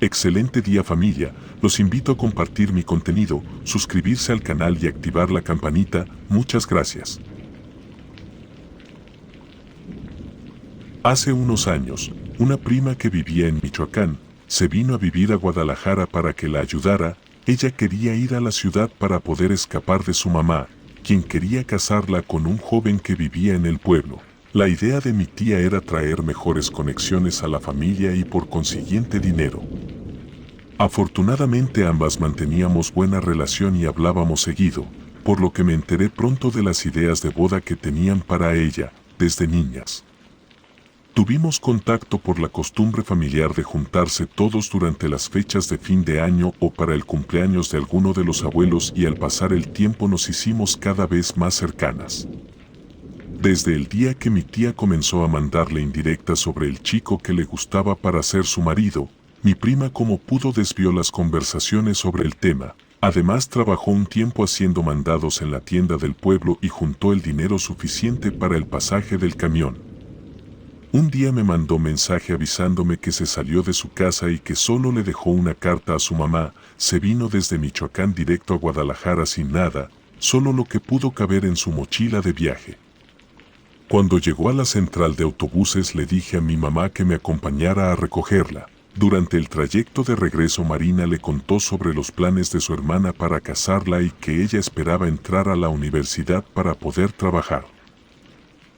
Excelente día familia, los invito a compartir mi contenido, suscribirse al canal y activar la campanita, muchas gracias. Hace unos años, una prima que vivía en Michoacán, se vino a vivir a Guadalajara para que la ayudara. Ella quería ir a la ciudad para poder escapar de su mamá, quien quería casarla con un joven que vivía en el pueblo. La idea de mi tía era traer mejores conexiones a la familia y por consiguiente dinero. Afortunadamente ambas manteníamos buena relación y hablábamos seguido, por lo que me enteré pronto de las ideas de boda que tenían para ella, desde niñas. Tuvimos contacto por la costumbre familiar de juntarse todos durante las fechas de fin de año o para el cumpleaños de alguno de los abuelos y al pasar el tiempo nos hicimos cada vez más cercanas. Desde el día que mi tía comenzó a mandarle indirectas sobre el chico que le gustaba para ser su marido, mi prima como pudo desvió las conversaciones sobre el tema. Además trabajó un tiempo haciendo mandados en la tienda del pueblo y juntó el dinero suficiente para el pasaje del camión. Un día me mandó mensaje avisándome que se salió de su casa y que solo le dejó una carta a su mamá. Se vino desde Michoacán directo a Guadalajara sin nada, solo lo que pudo caber en su mochila de viaje. Cuando llegó a la central de autobuses le dije a mi mamá que me acompañara a recogerla. Durante el trayecto de regreso Marina le contó sobre los planes de su hermana para casarla y que ella esperaba entrar a la universidad para poder trabajar.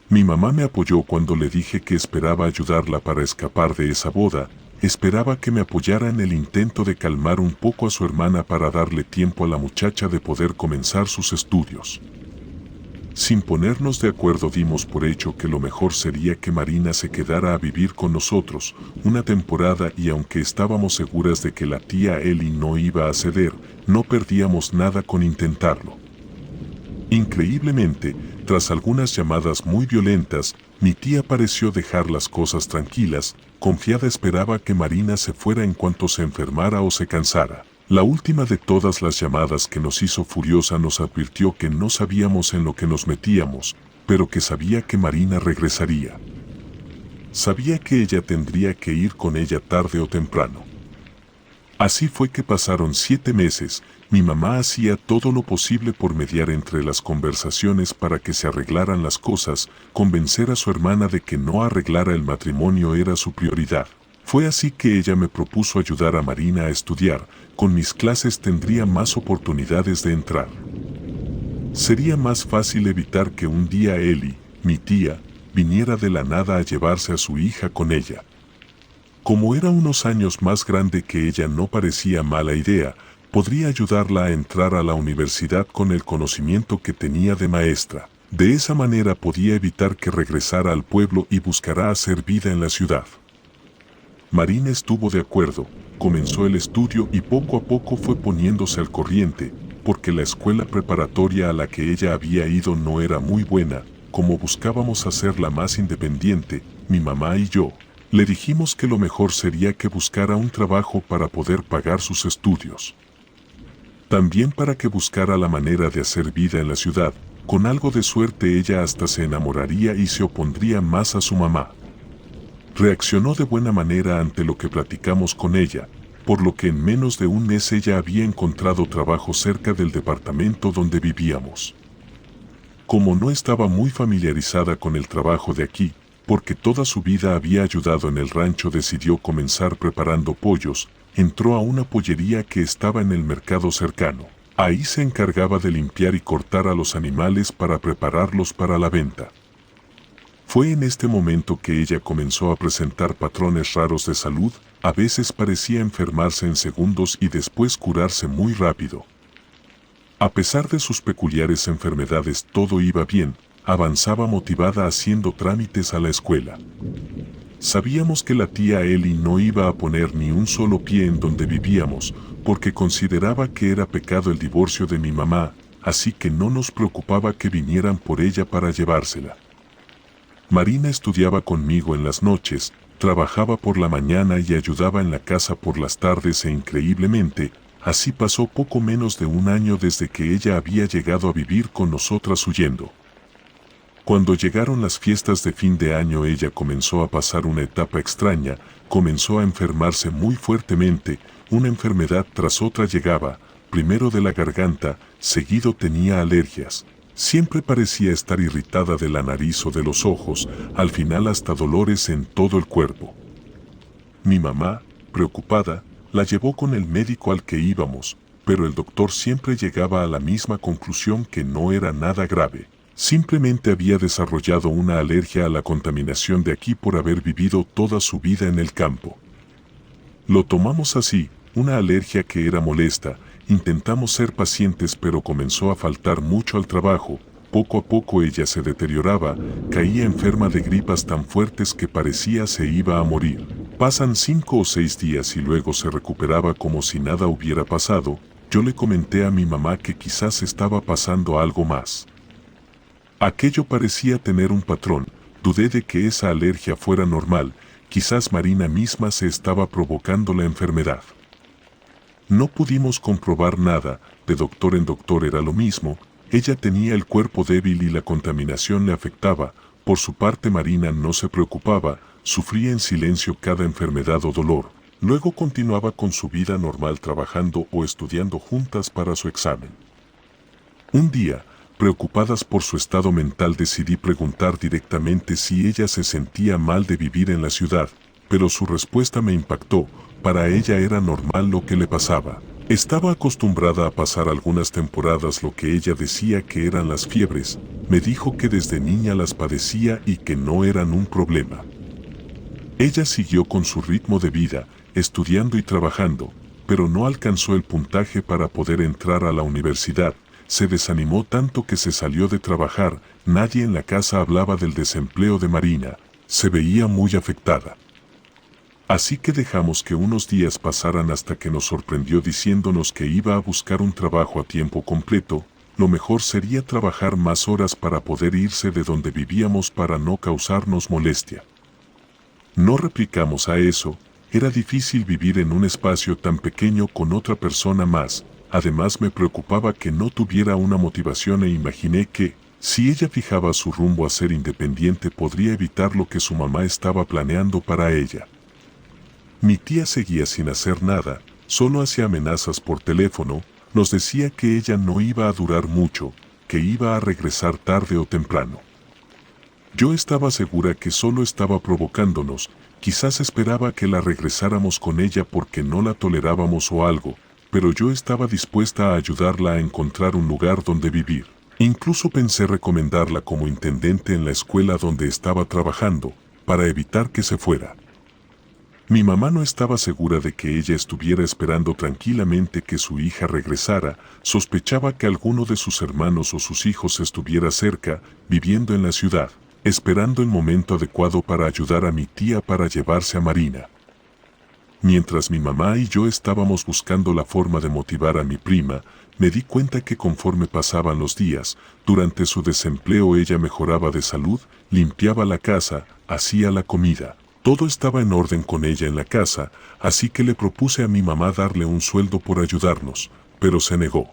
Mi mamá me apoyó cuando le dije que esperaba ayudarla para escapar de esa boda. Esperaba que me apoyara en el intento de calmar un poco a su hermana para darle tiempo a la muchacha de poder comenzar sus estudios. Sin ponernos de acuerdo dimos por hecho que lo mejor sería que Marina se quedara a vivir con nosotros una temporada y aunque estábamos seguras de que la tía Eli no iba a ceder, no perdíamos nada con intentarlo. Increíblemente, tras algunas llamadas muy violentas, mi tía pareció dejar las cosas tranquilas, confiada esperaba que Marina se fuera en cuanto se enfermara o se cansara. La última de todas las llamadas que nos hizo furiosa nos advirtió que no sabíamos en lo que nos metíamos, pero que sabía que Marina regresaría. Sabía que ella tendría que ir con ella tarde o temprano. Así fue que pasaron 7 meses, mi mamá hacía todo lo posible por mediar entre las conversaciones para que se arreglaran las cosas, convencer a su hermana de que no arreglara el matrimonio era su prioridad. Fue así que ella me propuso ayudar a Marina a estudiar, con mis clases tendría más oportunidades de entrar. Sería más fácil evitar que un día Eli, mi tía, viniera de la nada a llevarse a su hija con ella. Como era unos años más grande que ella no parecía mala idea, podría ayudarla a entrar a la universidad con el conocimiento que tenía de maestra. De esa manera podía evitar que regresara al pueblo y buscara hacer vida en la ciudad. Marina estuvo de acuerdo, comenzó el estudio y poco a poco fue poniéndose al corriente, porque la escuela preparatoria a la que ella había ido no era muy buena. Como buscábamos hacerla más independiente, mi mamá y yo, le dijimos que lo mejor sería que buscara un trabajo para poder pagar sus estudios. También para que buscara la manera de hacer vida en la ciudad. Con algo de suerte ella hasta se enamoraría y se opondría más a su mamá. Reaccionó de buena manera ante lo que platicamos con ella, por lo que en menos de un mes ella había encontrado trabajo cerca del departamento donde vivíamos. Como no estaba muy familiarizada con el trabajo de aquí, porque toda su vida había ayudado en el rancho, decidió comenzar preparando pollos. Entró a una pollería que estaba en el mercado cercano. Ahí se encargaba de limpiar y cortar a los animales para prepararlos para la venta. Fue en este momento que ella comenzó a presentar patrones raros de salud, a veces parecía enfermarse en segundos y después curarse muy rápido. A pesar de sus peculiares enfermedades todo iba bien, avanzaba motivada haciendo trámites a la escuela. Sabíamos que la tía Eli no iba a poner ni un solo pie en donde vivíamos, porque consideraba que era pecado el divorcio de mi mamá, así que no nos preocupaba que vinieran por ella para llevársela. Marina estudiaba conmigo en las noches, trabajaba por la mañana y ayudaba en la casa por las tardes e increíblemente, así pasó poco menos de un año desde que ella había llegado a vivir con nosotras huyendo. Cuando llegaron las fiestas de fin de año ella comenzó a pasar una etapa extraña, comenzó a enfermarse muy fuertemente, una enfermedad tras otra llegaba, primero de la garganta, seguido tenía alergias. Siempre parecía estar irritada de la nariz o de los ojos, al final hasta dolores en todo el cuerpo. Mi mamá, preocupada, la llevó con el médico al que íbamos, pero el doctor siempre llegaba a la misma conclusión que no era nada grave. Simplemente había desarrollado una alergia a la contaminación de aquí por haber vivido toda su vida en el campo. Lo tomamos así, una alergia que era molesta. Intentamos ser pacientes, pero comenzó a faltar mucho al trabajo. Poco a poco ella se deterioraba, caía enferma de gripas tan fuertes que parecía se iba a morir. Pasan 5 o 6 días y luego se recuperaba como si nada hubiera pasado. Yo le comenté a mi mamá que quizás estaba pasando algo más. Aquello parecía tener un patrón. Dudé de que esa alergia fuera normal. Quizás Marina misma se estaba provocando la enfermedad. No pudimos comprobar nada, de doctor en doctor era lo mismo. Ella tenía el cuerpo débil y la contaminación le afectaba. Por su parte Marina no se preocupaba, sufría en silencio cada enfermedad o dolor. Luego continuaba con su vida normal trabajando o estudiando juntas para su examen. Un día, preocupadas por su estado mental, decidí preguntar directamente si ella se sentía mal de vivir en la ciudad, pero su respuesta me impactó. Para ella era normal lo que le pasaba. Estaba acostumbrada a pasar algunas temporadas lo que ella decía que eran las fiebres. Me dijo que desde niña las padecía y que no eran un problema. Ella siguió con su ritmo de vida, estudiando y trabajando, pero no alcanzó el puntaje para poder entrar a la universidad. Se desanimó tanto que se salió de trabajar. Nadie en la casa hablaba del desempleo de Marina. Se veía muy afectada. Así que dejamos que unos días pasaran hasta que nos sorprendió diciéndonos que iba a buscar un trabajo a tiempo completo. Lo mejor sería trabajar más horas para poder irse de donde vivíamos para no causarnos molestia. No replicamos a eso. Era difícil vivir en un espacio tan pequeño con otra persona más. Además me preocupaba que no tuviera una motivación e imaginé que, si ella fijaba su rumbo a ser independiente, podría evitar lo que su mamá estaba planeando para ella. Mi tía seguía sin hacer nada, solo hacía amenazas por teléfono, nos decía que ella no iba a durar mucho, que iba a regresar tarde o temprano. Yo estaba segura que solo estaba provocándonos, quizás esperaba que la regresáramos con ella porque no la tolerábamos o algo, pero yo estaba dispuesta a ayudarla a encontrar un lugar donde vivir. Incluso pensé recomendarla como intendente en la escuela donde estaba trabajando, para evitar que se fuera. Mi mamá no estaba segura de que ella estuviera esperando tranquilamente que su hija regresara, sospechaba que alguno de sus hermanos o sus hijos estuviera cerca, viviendo en la ciudad, esperando el momento adecuado para ayudar a mi tía para llevarse a Marina. Mientras mi mamá y yo estábamos buscando la forma de motivar a mi prima, me di cuenta que conforme pasaban los días, durante su desempleo ella mejoraba de salud, limpiaba la casa, hacía la comida. Todo estaba en orden con ella en la casa, así que le propuse a mi mamá darle un sueldo por ayudarnos, pero se negó.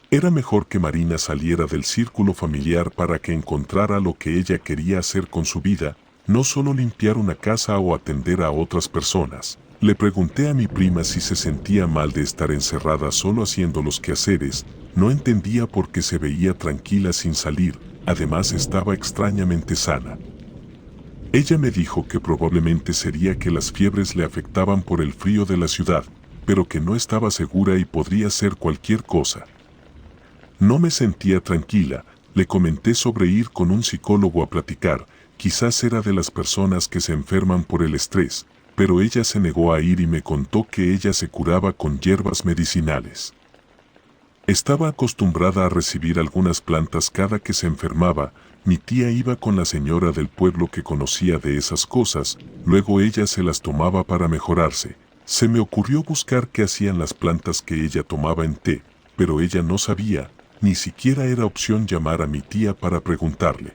Era mejor que Marina saliera del círculo familiar para que encontrara lo que ella quería hacer con su vida, no solo limpiar una casa o atender a otras personas. Le pregunté a mi prima si se sentía mal de estar encerrada solo haciendo los quehaceres. No entendía por qué se veía tranquila sin salir, además estaba extrañamente sana. Ella me dijo que probablemente sería que las fiebres le afectaban por el frío de la ciudad, pero que no estaba segura y podría ser cualquier cosa. No me sentía tranquila, le comenté sobre ir con un psicólogo a platicar, quizás era de las personas que se enferman por el estrés, pero ella se negó a ir y me contó que ella se curaba con hierbas medicinales. Estaba acostumbrada a recibir algunas plantas cada que se enfermaba. Mi tía iba con la señora del pueblo que conocía de esas cosas, luego ella se las tomaba para mejorarse. Se me ocurrió buscar qué hacían las plantas que ella tomaba en té, pero ella no sabía, ni siquiera era opción llamar a mi tía para preguntarle.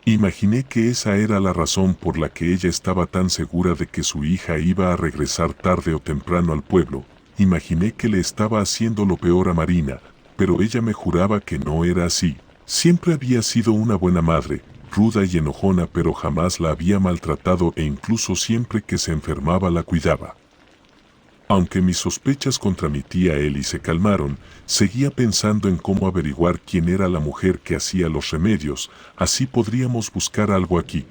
Imaginé que esa era la razón por la que ella estaba tan segura de que su hija iba a regresar tarde o temprano al pueblo. Imaginé que le estaba haciendo lo peor a Marina, pero ella me juraba que no era así. Siempre había sido una buena madre, ruda y enojona, pero jamás la había maltratado e incluso siempre que se enfermaba la cuidaba. Aunque mis sospechas contra mi tía Eli se calmaron, seguía pensando en cómo averiguar quién era la mujer que hacía los remedios, así podríamos buscar algo aquí.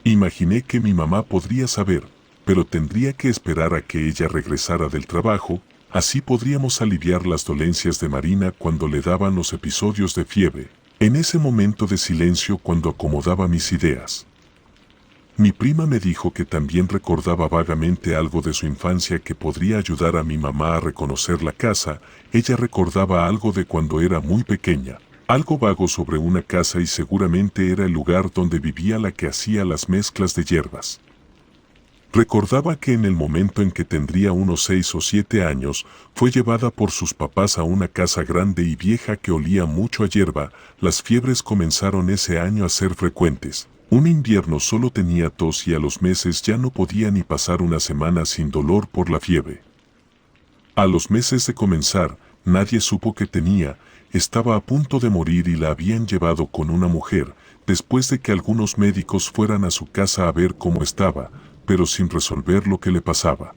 Imaginé que mi mamá podría saber, pero tendría que esperar a que ella regresara del trabajo, así podríamos aliviar las dolencias de Marina cuando le daban los episodios de fiebre. En ese momento de silencio, cuando acomodaba mis ideas, mi prima me dijo que también recordaba vagamente algo de su infancia que podría ayudar a mi mamá a reconocer la casa. Ella recordaba algo de cuando era muy pequeña, algo vago sobre una casa, y seguramente era el lugar donde vivía la que hacía las mezclas de hierbas. Recordaba que en el momento en que tendría unos 6 o 7 años, fue llevada por sus papás a una casa grande y vieja que olía mucho a hierba. Las fiebres comenzaron ese año a ser frecuentes. Un invierno solo tenía tos y a los meses ya no podía ni pasar una semana sin dolor por la fiebre. A los meses de comenzar, nadie supo qué tenía, estaba a punto de morir y la habían llevado con una mujer, después de que algunos médicos fueran a su casa a ver cómo estaba, pero sin resolver lo que le pasaba.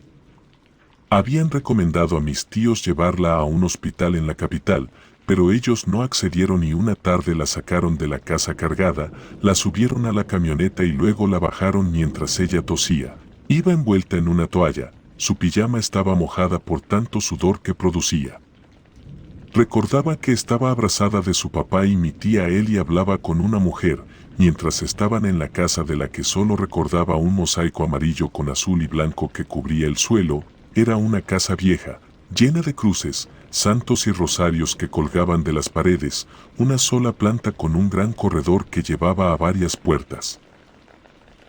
Habían recomendado a mis tíos llevarla a un hospital en la capital, pero ellos no accedieron y una tarde la sacaron de la casa cargada, la subieron a la camioneta y luego la bajaron mientras ella tosía. Iba envuelta en una toalla, su pijama estaba mojada por tanto sudor que producía. Recordaba que estaba abrazada de su papá y mi tía Eli hablaba con una mujer, mientras estaban en la casa de la que solo recordaba un mosaico amarillo con azul y blanco que cubría el suelo. Era una casa vieja, llena de cruces, santos y rosarios que colgaban de las paredes, una sola planta con un gran corredor que llevaba a varias puertas.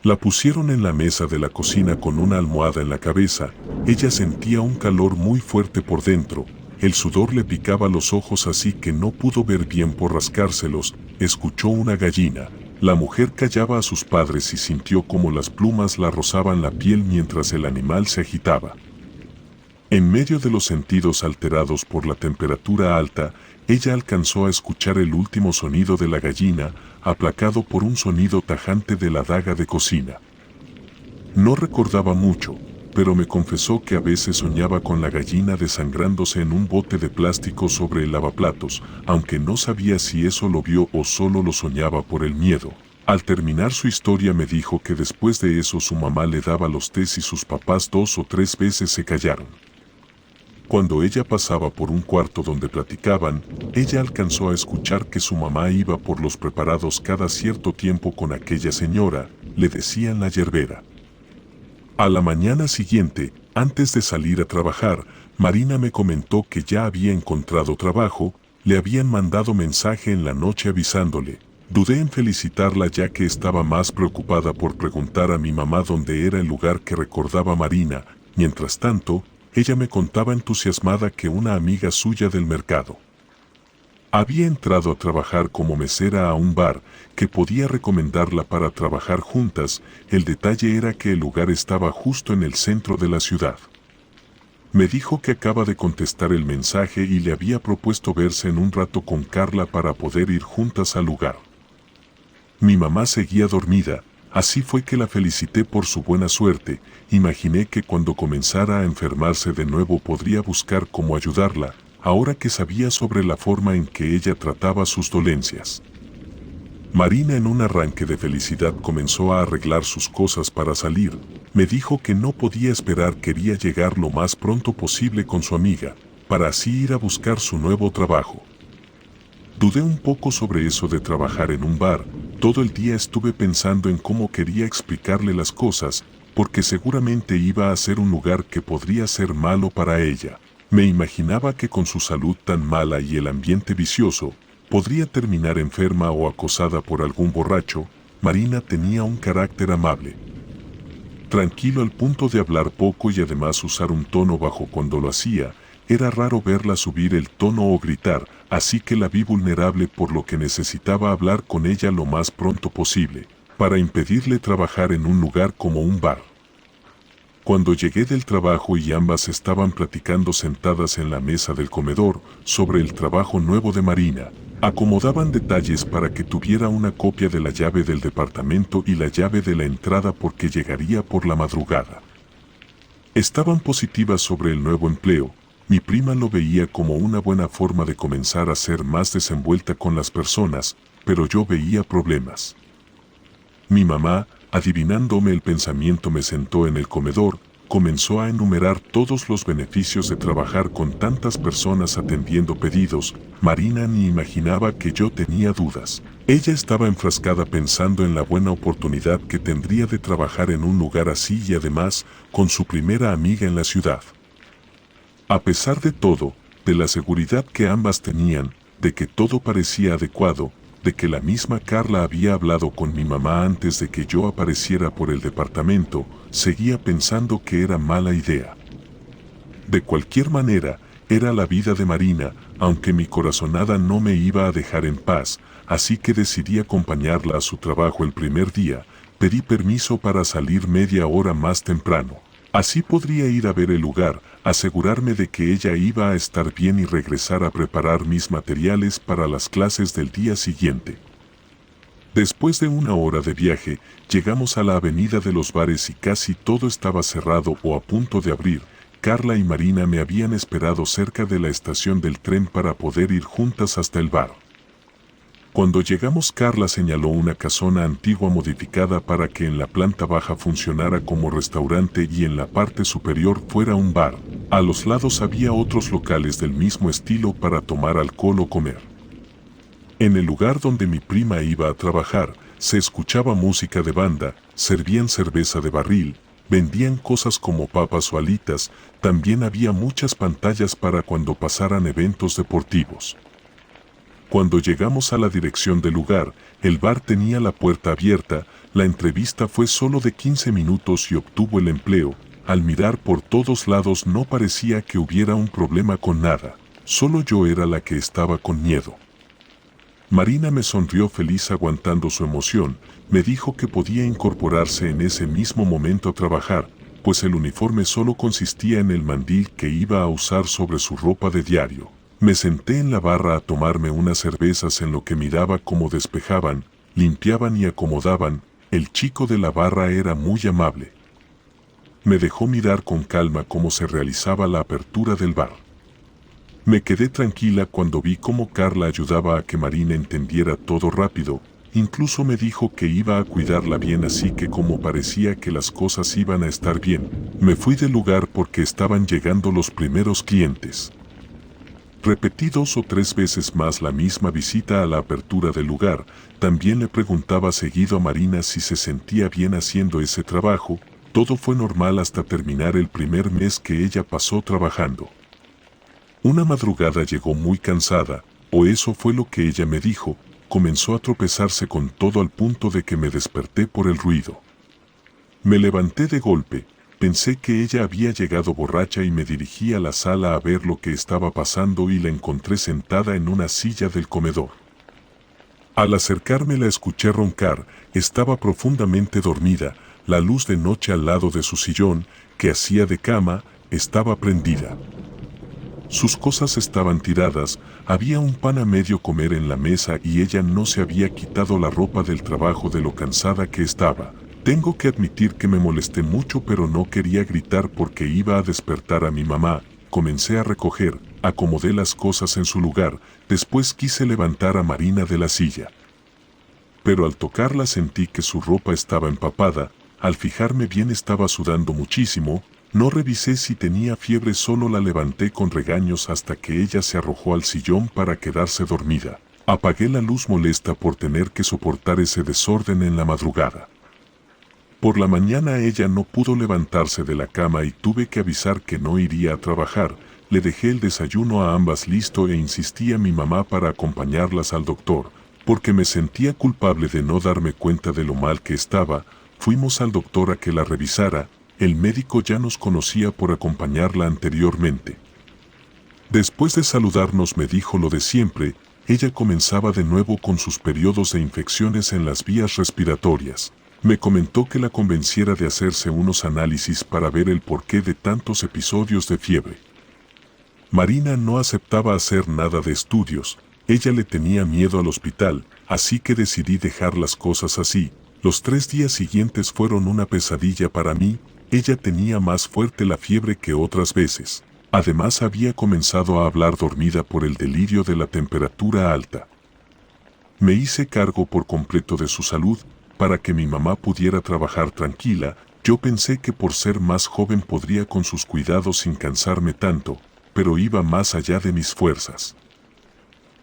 La pusieron en la mesa de la cocina con una almohada en la cabeza. Ella sentía un calor muy fuerte por dentro, el sudor le picaba los ojos así que no pudo ver bien por rascárselos. Escuchó una gallina. La mujer callaba a sus padres y sintió como las plumas la rozaban la piel mientras el animal se agitaba. En medio de los sentidos alterados por la temperatura alta, ella alcanzó a escuchar el último sonido de la gallina, aplacado por un sonido tajante de la daga de cocina. No recordaba mucho, pero me confesó que a veces soñaba con la gallina desangrándose en un bote de plástico sobre el lavaplatos, aunque no sabía si eso lo vio o solo lo soñaba por el miedo. Al terminar su historia me dijo que después de eso su mamá le daba los tés y sus papás 2 o 3 veces se callaron. Cuando ella pasaba por un cuarto donde platicaban, ella alcanzó a escuchar que su mamá iba por los preparados cada cierto tiempo con aquella señora, le decían la yerbera. A la mañana siguiente, antes de salir a trabajar, Marina me comentó que ya había encontrado trabajo, le habían mandado mensaje en la noche avisándole. Dudé en felicitarla ya que estaba más preocupada por preguntar a mi mamá dónde era el lugar que recordaba Marina. Mientras tanto, ella me contaba entusiasmada que una amiga suya del mercado había entrado a trabajar como mesera a un bar, que podía recomendarla para trabajar juntas. El detalle era que el lugar estaba justo en el centro de la ciudad. Me dijo que acaba de contestar el mensaje y le había propuesto verse en un rato con Carla para poder ir juntas al lugar. Mi mamá seguía dormida, así fue que la felicité por su buena suerte. Imaginé que cuando comenzara a enfermarse de nuevo podría buscar cómo ayudarla, ahora que sabía sobre la forma en que ella trataba sus dolencias. Marina, en un arranque de felicidad, comenzó a arreglar sus cosas para salir. Me dijo que no podía esperar, quería llegar lo más pronto posible con su amiga, para así ir a buscar su nuevo trabajo. Dudé un poco sobre eso de trabajar en un bar. Todo el día estuve pensando en cómo quería explicarle las cosas, porque seguramente iba a ser un lugar que podría ser malo para ella. Me imaginaba que con su salud tan mala y el ambiente vicioso, podría terminar enferma o acosada por algún borracho. Marina tenía un carácter amable, tranquilo al punto de hablar poco y además usar un tono bajo cuando lo hacía. Era raro verla subir el tono o gritar, así que la vi vulnerable, por lo que necesitaba hablar con ella lo más pronto posible, para impedirle trabajar en un lugar como un bar. Cuando llegué del trabajo y ambas estaban platicando sentadas en la mesa del comedor sobre el trabajo nuevo de Marina, acomodaban detalles para que tuviera una copia de la llave del departamento y la llave de la entrada porque llegaría por la madrugada. Estaban positivas sobre el nuevo empleo. Mi prima lo veía como una buena forma de comenzar a ser más desenvuelta con las personas, pero yo veía problemas. Mi mamá, adivinándome el pensamiento, me sentó en el comedor, comenzó a enumerar todos los beneficios de trabajar con tantas personas atendiendo pedidos. Marina ni imaginaba que yo tenía dudas. Ella estaba enfrascada pensando en la buena oportunidad que tendría de trabajar en un lugar así y además con su primera amiga en la ciudad. A pesar de todo, de la seguridad que ambas tenían, de que todo parecía adecuado, de que la misma Carla había hablado con mi mamá antes de que yo apareciera por el departamento, seguía pensando que era mala idea. De cualquier manera, era la vida de Marina, aunque mi corazonada no me iba a dejar en paz, así que decidí acompañarla a su trabajo el primer día. Pedí permiso para salir media hora más temprano. Así podría ir a ver el lugar, asegurarme de que ella iba a estar bien y regresar a preparar mis materiales para las clases del día siguiente. Después de una hora de viaje, llegamos a la avenida de los bares y casi todo estaba cerrado o a punto de abrir. Carla y Marina me habían esperado cerca de la estación del tren para poder ir juntas hasta el bar. Cuando llegamos, Carla señaló una casona antigua modificada para que en la planta baja funcionara como restaurante y en la parte superior fuera un bar. A los lados había otros locales del mismo estilo para tomar alcohol o comer. En el lugar donde mi prima iba a trabajar, se escuchaba música de banda, servían cerveza de barril, vendían cosas como papas o alitas, también había muchas pantallas para cuando pasaran eventos deportivos. Cuando llegamos a la dirección del lugar, el bar tenía la puerta abierta. La entrevista fue solo de 15 minutos y obtuvo el empleo. Al mirar por todos lados no parecía que hubiera un problema con nada, solo yo era la que estaba con miedo. Marina me sonrió feliz aguantando su emoción, me dijo que podía incorporarse en ese mismo momento a trabajar, pues el uniforme solo consistía en el mandil que iba a usar sobre su ropa de diario. Me senté en la barra a tomarme unas cervezas en lo que miraba cómo despejaban, limpiaban y acomodaban. El chico de la barra era muy amable. Me dejó mirar con calma cómo se realizaba la apertura del bar. Me quedé tranquila cuando vi cómo Carla ayudaba a que Marina entendiera todo rápido, incluso me dijo que iba a cuidarla bien, así que como parecía que las cosas iban a estar bien, me fui del lugar porque estaban llegando los primeros clientes. Repetí 2 o 3 veces más la misma visita a la apertura del lugar. También le preguntaba seguido a Marina si se sentía bien haciendo ese trabajo. Todo fue normal hasta terminar el primer mes que ella pasó trabajando. Una madrugada llegó muy cansada, o eso fue lo que ella me dijo. Comenzó a tropezarse con todo al punto de que me desperté por el ruido. Me levanté de golpe. Pensé que ella había llegado borracha y me dirigí a la sala a ver lo que estaba pasando y la encontré sentada en una silla del comedor. Al acercarme la escuché roncar, estaba profundamente dormida, la luz de noche al lado de su sillón, que hacía de cama, estaba prendida. Sus cosas estaban tiradas, había un pan a medio comer en la mesa y ella no se había quitado la ropa del trabajo de lo cansada que estaba. Tengo que admitir que me molesté mucho, pero no quería gritar porque iba a despertar a mi mamá. Comencé a recoger, acomodé las cosas en su lugar, después quise levantar a Marina de la silla. Pero al tocarla sentí que su ropa estaba empapada, al fijarme bien estaba sudando muchísimo, no revisé si tenía fiebre, solo la levanté con regaños hasta que ella se arrojó al sillón para quedarse dormida. Apagué la luz molesta por tener que soportar ese desorden en la madrugada. Por la mañana ella no pudo levantarse de la cama y tuve que avisar que no iría a trabajar. Le dejé el desayuno a ambas listo e insistí a mi mamá para acompañarlas al doctor, porque me sentía culpable de no darme cuenta de lo mal que estaba. Fuimos al doctor a que la revisara. El médico ya nos conocía por acompañarla anteriormente. Después de saludarnos me dijo lo de siempre. Ella comenzaba de nuevo con sus periodos de infecciones en las vías respiratorias. Me comentó que la convenciera de hacerse unos análisis para ver el porqué de tantos episodios de fiebre. Marina no aceptaba hacer nada de estudios, ella le tenía miedo al hospital, así que decidí dejar las cosas así. Los 3 días siguientes fueron una pesadilla para mí, ella tenía más fuerte la fiebre que otras veces. Además había comenzado a hablar dormida por el delirio de la temperatura alta. Me hice cargo por completo de su salud, para que mi mamá pudiera trabajar tranquila. Yo pensé que por ser más joven podría con sus cuidados sin cansarme tanto, pero iba más allá de mis fuerzas.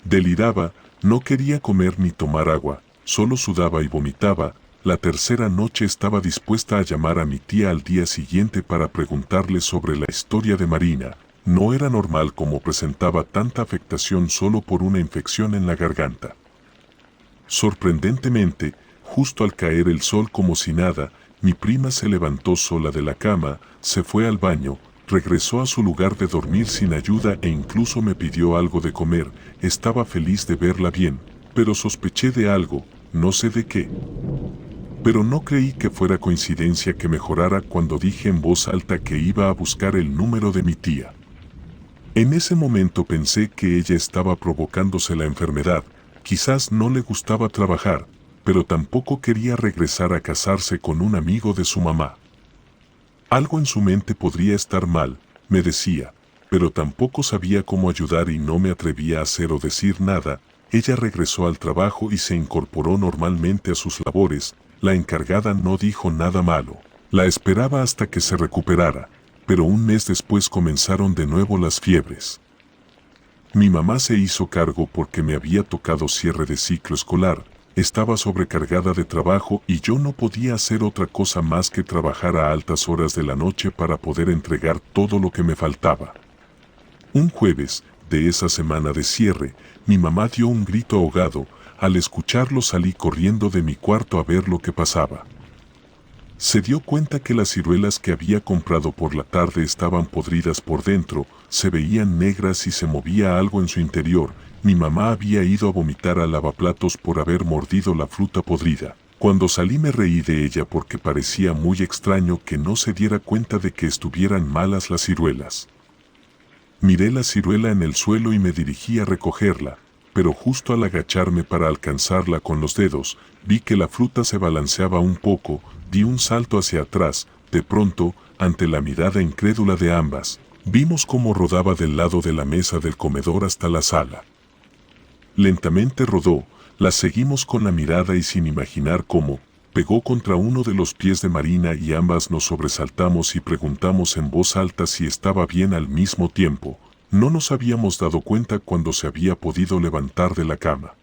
Deliraba, no quería comer ni tomar agua, solo sudaba y vomitaba. La tercera noche estaba dispuesta a llamar a mi tía al día siguiente para preguntarle sobre la historia de Marina. No era normal como presentaba tanta afectación solo por una infección en la garganta. Sorprendentemente, justo al caer el sol como si nada, mi prima se levantó sola de la cama, se fue al baño, regresó a su lugar de dormir sin ayuda e incluso me pidió algo de comer. Estaba feliz de verla bien, pero sospeché de algo, no sé de qué. Pero no creí que fuera coincidencia que mejorara cuando dije en voz alta que iba a buscar el número de mi tía. En ese momento pensé que ella estaba provocándose la enfermedad, quizás no le gustaba trabajar, pero tampoco quería regresar a casarse con un amigo de su mamá. Algo en su mente podría estar mal, me decía, pero tampoco sabía cómo ayudar y no me atrevía a hacer o decir nada. Ella regresó al trabajo y se incorporó normalmente a sus labores. La encargada no dijo nada malo. La esperaba hasta que se recuperara, pero un mes después comenzaron de nuevo las fiebres. Mi mamá se hizo cargo porque me había tocado cierre de ciclo escolar, estaba sobrecargada de trabajo y yo no podía hacer otra cosa más que trabajar a altas horas de la noche para poder entregar todo lo que me faltaba. Un jueves, de esa semana de cierre, mi mamá dio un grito ahogado. Al escucharlo salí corriendo de mi cuarto a ver lo que pasaba. Se dio cuenta que las ciruelas que había comprado por la tarde estaban podridas por dentro, se veían negras y se movía algo en su interior. Mi mamá había ido a vomitar al lavaplatos por haber mordido la fruta podrida. Cuando salí me reí de ella porque parecía muy extraño que no se diera cuenta de que estuvieran malas las ciruelas. Miré la ciruela en el suelo y me dirigí a recogerla, pero justo al agacharme para alcanzarla con los dedos, vi que la fruta se balanceaba un poco, di un salto hacia atrás. De pronto, ante la mirada incrédula de ambas, vimos cómo rodaba del lado de la mesa del comedor hasta la sala. Lentamente rodó, la seguimos con la mirada y sin imaginar cómo, pegó contra uno de los pies de Marina y ambas nos sobresaltamos y preguntamos en voz alta si estaba bien al mismo tiempo. No nos habíamos dado cuenta cuando se había podido levantar de la cama.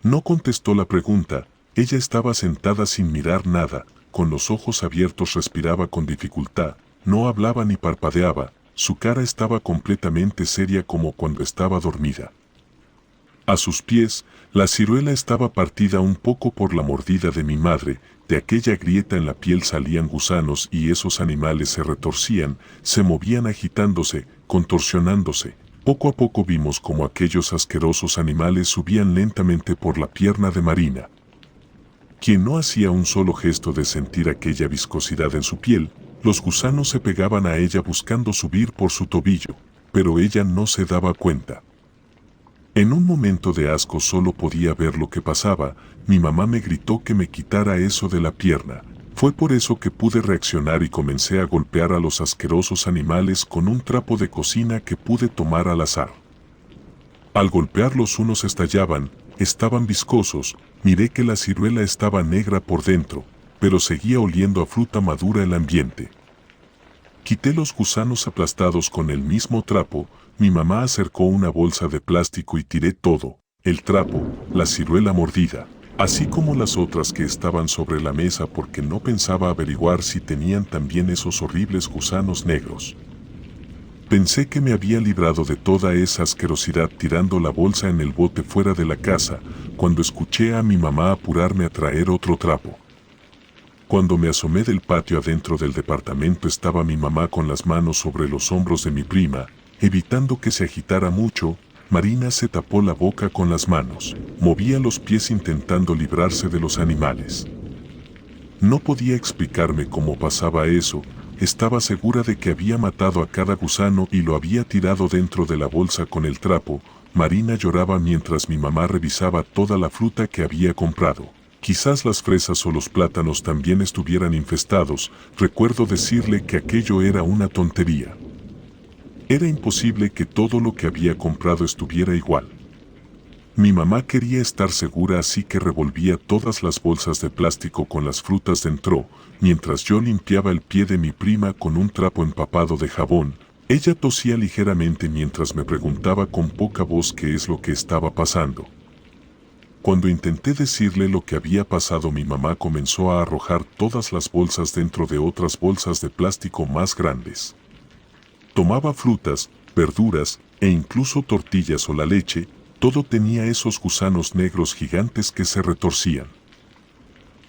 No contestó la pregunta, ella estaba sentada sin mirar nada, con los ojos abiertos respiraba con dificultad, no hablaba ni parpadeaba, su cara estaba completamente seria como cuando estaba dormida. A sus pies, la ciruela estaba partida un poco por la mordida de mi madre, de aquella grieta en la piel salían gusanos y esos animales se retorcían, se movían agitándose, contorsionándose. Poco a poco vimos como aquellos asquerosos animales subían lentamente por la pierna de Marina, quien no hacía un solo gesto de sentir aquella viscosidad en su piel. Los gusanos se pegaban a ella buscando subir por su tobillo, pero ella no se daba cuenta. En un momento de asco solo podía ver lo que pasaba. Mi mamá me gritó que me quitara eso de la pierna. Fue por eso que pude reaccionar y comencé a golpear a los asquerosos animales con un trapo de cocina que pude tomar al azar. Al golpearlos unos estallaban, estaban viscosos. Miré que la ciruela estaba negra por dentro, pero seguía oliendo a fruta madura el ambiente. Quité los gusanos aplastados con el mismo trapo. Mi mamá acercó una bolsa de plástico y tiré todo, el trapo, la ciruela mordida, así como las otras que estaban sobre la mesa porque no pensaba averiguar si tenían también esos horribles gusanos negros. Pensé que me había librado de toda esa asquerosidad tirando la bolsa en el bote fuera de la casa, cuando escuché a mi mamá apurarme a traer otro trapo. Cuando me asomé del patio adentro del departamento estaba mi mamá con las manos sobre los hombros de mi prima, evitando que se agitara mucho. Marina se tapó la boca con las manos, movía los pies intentando librarse de los animales. No podía explicarme cómo pasaba eso. Estaba segura de que había matado a cada gusano y lo había tirado dentro de la bolsa con el trapo. Marina lloraba mientras mi mamá revisaba toda la fruta que había comprado. Quizás las fresas o los plátanos también estuvieran infestados. Recuerdo decirle que aquello era una tontería. Era imposible que todo lo que había comprado estuviera igual. Mi mamá quería estar segura, así que revolvía todas las bolsas de plástico con las frutas dentro, mientras yo limpiaba el pie de mi prima con un trapo empapado de jabón. Ella tosía ligeramente mientras me preguntaba con poca voz qué es lo que estaba pasando. Cuando intenté decirle lo que había pasado, mi mamá comenzó a arrojar todas las bolsas dentro de otras bolsas de plástico más grandes. Tomaba frutas, verduras e incluso tortillas o la leche. Todo tenía esos gusanos negros gigantes que se retorcían.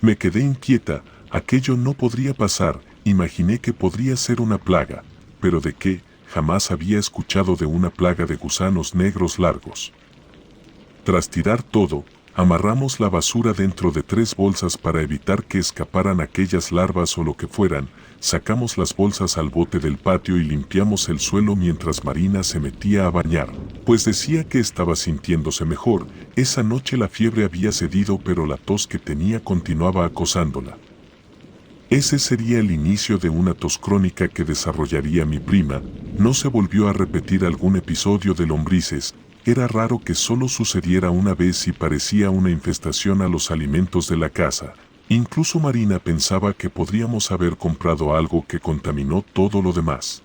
Me quedé inquieta. Aquello no podría pasar. Imaginé que podría ser una plaga, pero ¿de qué? Jamás había escuchado de una plaga de gusanos negros largos. Tras tirar todo, amarramos la basura dentro de 3 bolsas para evitar que escaparan aquellas larvas o lo que fueran. Sacamos las bolsas al bote del patio y limpiamos el suelo mientras Marina se metía a bañar, pues decía que estaba sintiéndose mejor. Esa noche la fiebre había cedido, pero la tos que tenía continuaba acosándola. Ese sería el inicio de una tos crónica que desarrollaría mi prima. No se volvió a repetir algún episodio de lombrices. Era raro que solo sucediera una vez y parecía una infestación a los alimentos de la casa. Incluso Marina pensaba que podríamos haber comprado algo que contaminó todo lo demás.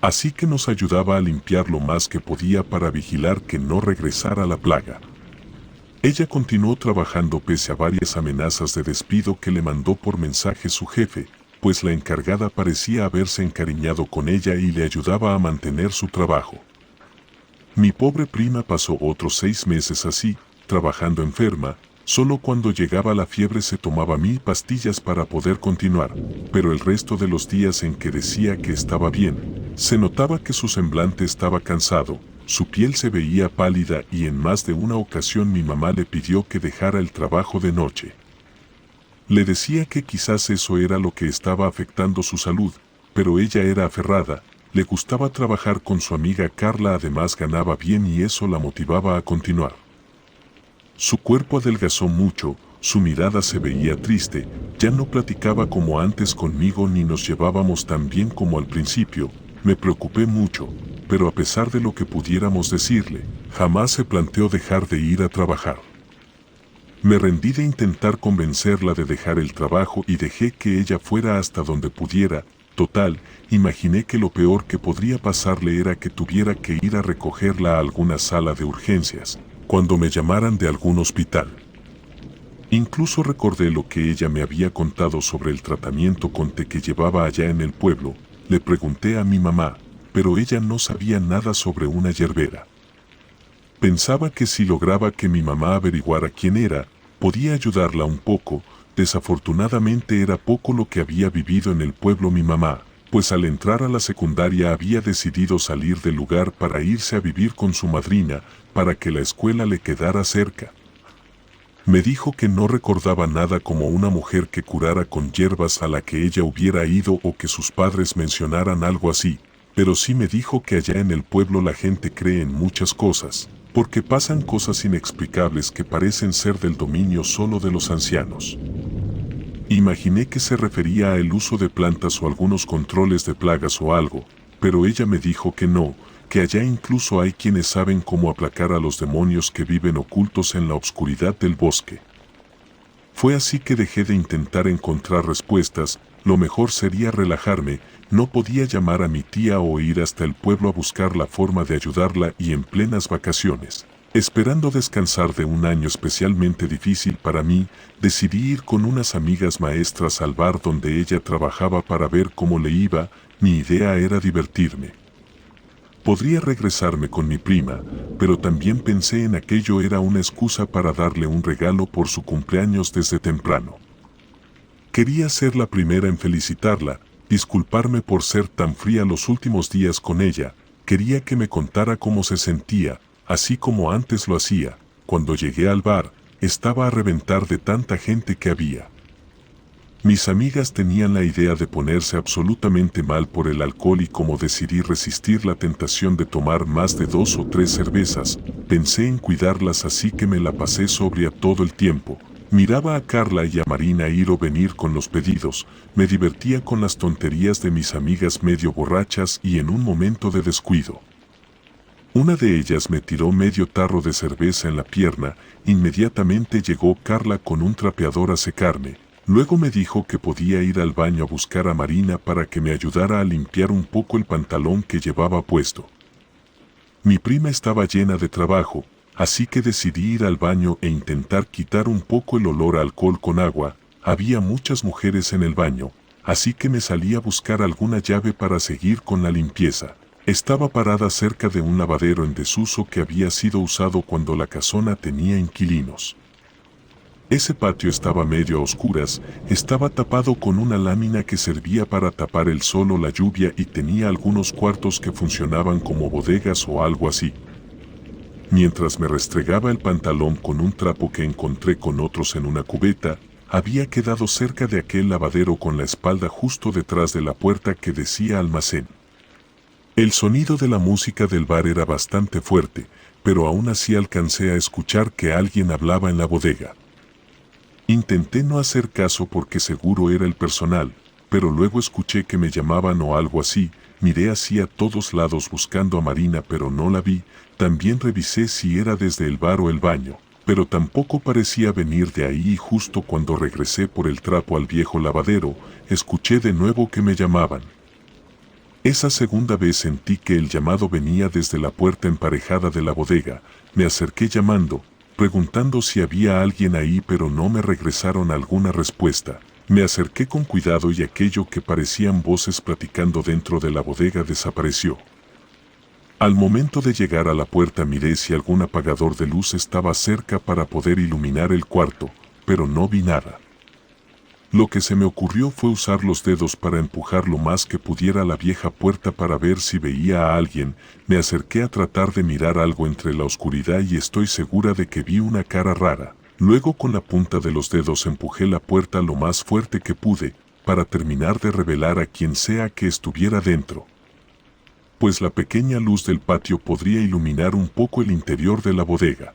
Así que nos ayudaba a limpiar lo más que podía para vigilar que no regresara la plaga. Ella continuó trabajando pese a varias amenazas de despido que le mandó por mensaje su jefe, pues la encargada parecía haberse encariñado con ella y le ayudaba a mantener su trabajo. Mi pobre prima pasó otros 6 meses así, trabajando enferma. Solo cuando llegaba la fiebre se tomaba 1000 pastillas para poder continuar, pero el resto de los días en que decía que estaba bien, se notaba que su semblante estaba cansado, su piel se veía pálida y en más de una ocasión mi mamá le pidió que dejara el trabajo de noche. Le decía que quizás eso era lo que estaba afectando su salud, pero ella era aferrada. Le gustaba trabajar con su amiga Carla, además ganaba bien y eso la motivaba a continuar. Su cuerpo adelgazó mucho, su mirada se veía triste, ya no platicaba como antes conmigo ni nos llevábamos tan bien como al principio. Me preocupé mucho, pero a pesar de lo que pudiéramos decirle, jamás se planteó dejar de ir a trabajar. Me rendí de intentar convencerla de dejar el trabajo y dejé que ella fuera hasta donde pudiera. Total, imaginé que lo peor que podría pasarle era que tuviera que ir a recogerla a alguna sala de urgencias, cuando me llamaran de algún hospital. Incluso recordé lo que ella me había contado sobre el tratamiento con té que llevaba allá en el pueblo. Le pregunté a mi mamá, pero ella no sabía nada sobre una yerbera. Pensaba que si lograba que mi mamá averiguara quién era, podía ayudarla un poco. Desafortunadamente era poco lo que había vivido en el pueblo mi mamá, pues al entrar a la secundaria había decidido salir del lugar para irse a vivir con su madrina, para que la escuela le quedara cerca. Me dijo que no recordaba nada como una mujer que curara con hierbas a la que ella hubiera ido o que sus padres mencionaran algo así, pero sí me dijo que allá en el pueblo la gente cree en muchas cosas, porque pasan cosas inexplicables que parecen ser del dominio solo de los ancianos. Imaginé que se refería al uso de plantas o algunos controles de plagas o algo, pero ella me dijo que no, que allá incluso hay quienes saben cómo aplacar a los demonios que viven ocultos en la oscuridad del bosque. Fue así que dejé de intentar encontrar respuestas. Lo mejor sería relajarme. No podía llamar a mi tía o ir hasta el pueblo a buscar la forma de ayudarla, y en plenas vacaciones, esperando descansar de un año especialmente difícil para mí, decidí ir con unas amigas maestras al bar donde ella trabajaba para ver cómo le iba. Mi idea era divertirme. Podría regresarme con mi prima, pero también pensé en aquello era una excusa para darle un regalo por su cumpleaños desde temprano. Quería ser la primera en felicitarla, disculparme por ser tan fría los últimos días con ella. Quería que me contara cómo se sentía, así como antes lo hacía. Cuando llegué al bar, estaba a reventar de tanta gente que había. Mis amigas tenían la idea de ponerse absolutamente mal por el alcohol y como decidí resistir la tentación de tomar más de 2 o 3 cervezas, pensé en cuidarlas así que me la pasé sobria todo el tiempo. Miraba a Carla y a Marina ir o venir con los pedidos, me divertía con las tonterías de mis amigas medio borrachas y en un momento de descuido. Una de ellas me tiró medio tarro de cerveza en la pierna, inmediatamente llegó Carla con un trapeador a secarme. Luego me dijo que podía ir al baño a buscar a Marina para que me ayudara a limpiar un poco el pantalón que llevaba puesto. Mi prima estaba llena de trabajo, así que decidí ir al baño e intentar quitar un poco el olor a alcohol con agua. Había muchas mujeres en el baño, así que me salí a buscar alguna llave para seguir con la limpieza. Estaba parada cerca de un lavadero en desuso que había sido usado cuando la casona tenía inquilinos. Ese patio estaba medio a oscuras, estaba tapado con una lámina que servía para tapar el sol o la lluvia y tenía algunos cuartos que funcionaban como bodegas o algo así. Mientras me restregaba el pantalón con un trapo que encontré con otros en una cubeta, había quedado cerca de aquel lavadero con la espalda justo detrás de la puerta que decía almacén. El sonido de la música del bar era bastante fuerte, pero aún así alcancé a escuchar que alguien hablaba en la bodega. Intenté no hacer caso porque seguro era el personal, pero luego escuché que me llamaban o algo así, miré hacia todos lados buscando a Marina pero no la vi, también revisé si era desde el bar o el baño, pero tampoco parecía venir de ahí y justo cuando regresé por el trapo al viejo lavadero, escuché de nuevo que me llamaban. Esa segunda vez sentí que el llamado venía desde la puerta emparejada de la bodega, me acerqué llamando, preguntando si había alguien ahí pero no me regresaron alguna respuesta. Me acerqué con cuidado y aquello que parecían voces platicando dentro de la bodega desapareció. Al momento de llegar a la puerta miré si algún apagador de luz estaba cerca para poder iluminar el cuarto, pero no vi nada. Lo que se me ocurrió fue usar los dedos para empujar lo más que pudiera la vieja puerta para ver si veía a alguien. Me acerqué a tratar de mirar algo entre la oscuridad y estoy segura de que vi una cara rara. Luego con la punta de los dedos empujé la puerta lo más fuerte que pude, para terminar de revelar a quien sea que estuviera dentro. Pues la pequeña luz del patio podría iluminar un poco el interior de la bodega.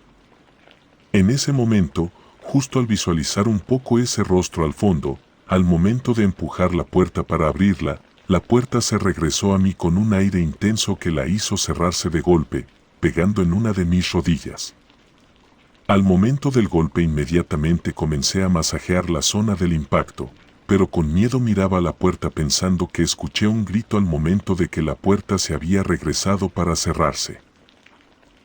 En ese momento, justo al visualizar un poco ese rostro al fondo, al momento de empujar la puerta para abrirla, la puerta se regresó a mí con un aire intenso que la hizo cerrarse de golpe, pegando en una de mis rodillas. Al momento del golpe inmediatamente comencé a masajear la zona del impacto, pero con miedo miraba la puerta pensando que escuché un grito al momento de que la puerta se había regresado para cerrarse.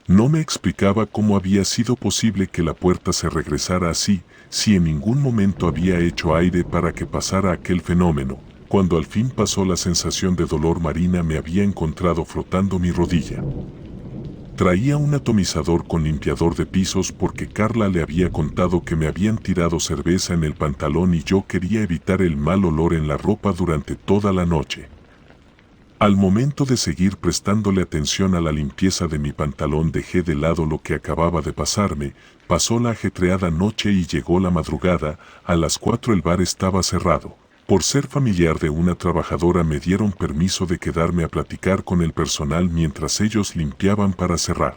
No me explicaba cómo había sido posible que la puerta se regresara así, si en ningún momento había hecho aire para que pasara aquel fenómeno. Cuando al fin pasó la sensación de dolor, Marina me había encontrado frotando mi rodilla. Traía un atomizador con limpiador de pisos porque Carla le había contado que me habían tirado cerveza en el pantalón y yo quería evitar el mal olor en la ropa durante toda la noche. Al momento de seguir prestándole atención a la limpieza de mi pantalón dejé de lado lo que acababa de pasarme, pasó la ajetreada noche y llegó la madrugada, a las 4 el bar estaba cerrado. Por ser familiar de una trabajadora me dieron permiso de quedarme a platicar con el personal mientras ellos limpiaban para cerrar.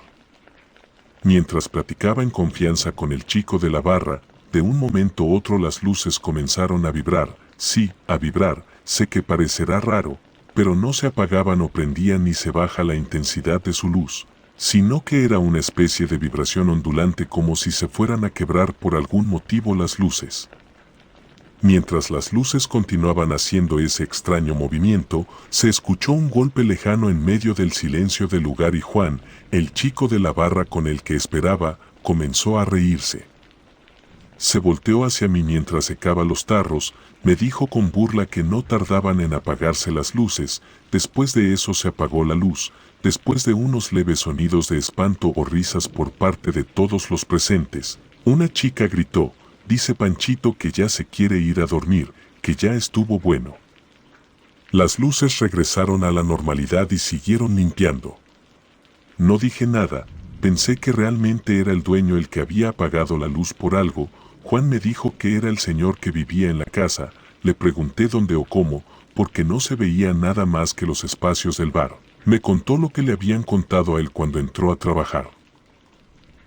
Mientras platicaba en confianza con el chico de la barra, de un momento a otro las luces comenzaron a vibrar, sí, a vibrar, sé que parecerá raro, pero no se apagaban o prendían ni se baja la intensidad de su luz, sino que era una especie de vibración ondulante como si se fueran a quebrar por algún motivo las luces. Mientras las luces continuaban haciendo ese extraño movimiento, se escuchó un golpe lejano en medio del silencio del lugar y Juan, el chico de la barra con el que esperaba, comenzó a reírse. Se volteó hacia mí mientras secaba los tarros, me dijo con burla que no tardaban en apagarse las luces, después de eso se apagó la luz, después de unos leves sonidos de espanto o risas por parte de todos los presentes, una chica gritó, dice Panchito que ya se quiere ir a dormir, que ya estuvo bueno. Las luces regresaron a la normalidad y siguieron limpiando. No dije nada, pensé que realmente era el dueño el que había apagado la luz por algo. Juan me dijo que era el señor que vivía en la casa, Le pregunté dónde o cómo, porque no se veía nada más que los espacios del bar. Me contó lo que le habían contado a él cuando entró a trabajar.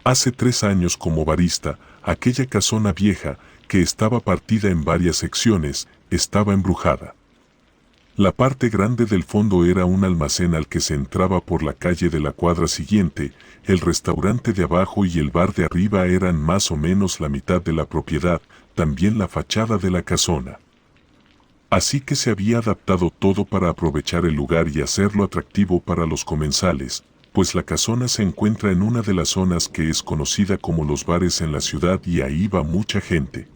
Hace 3 años como barista, aquella casona vieja, que estaba partida en varias secciones, estaba embrujada. La parte grande del fondo era un almacén al que se entraba por la calle de la cuadra siguiente, el restaurante de abajo y el bar de arriba eran más o menos la mitad de la propiedad, también la fachada de la casona. Así que se había adaptado todo para aprovechar el lugar y hacerlo atractivo para los comensales, pues la casona se encuentra en una de las zonas que es conocida como los bares en la ciudad y ahí va mucha gente.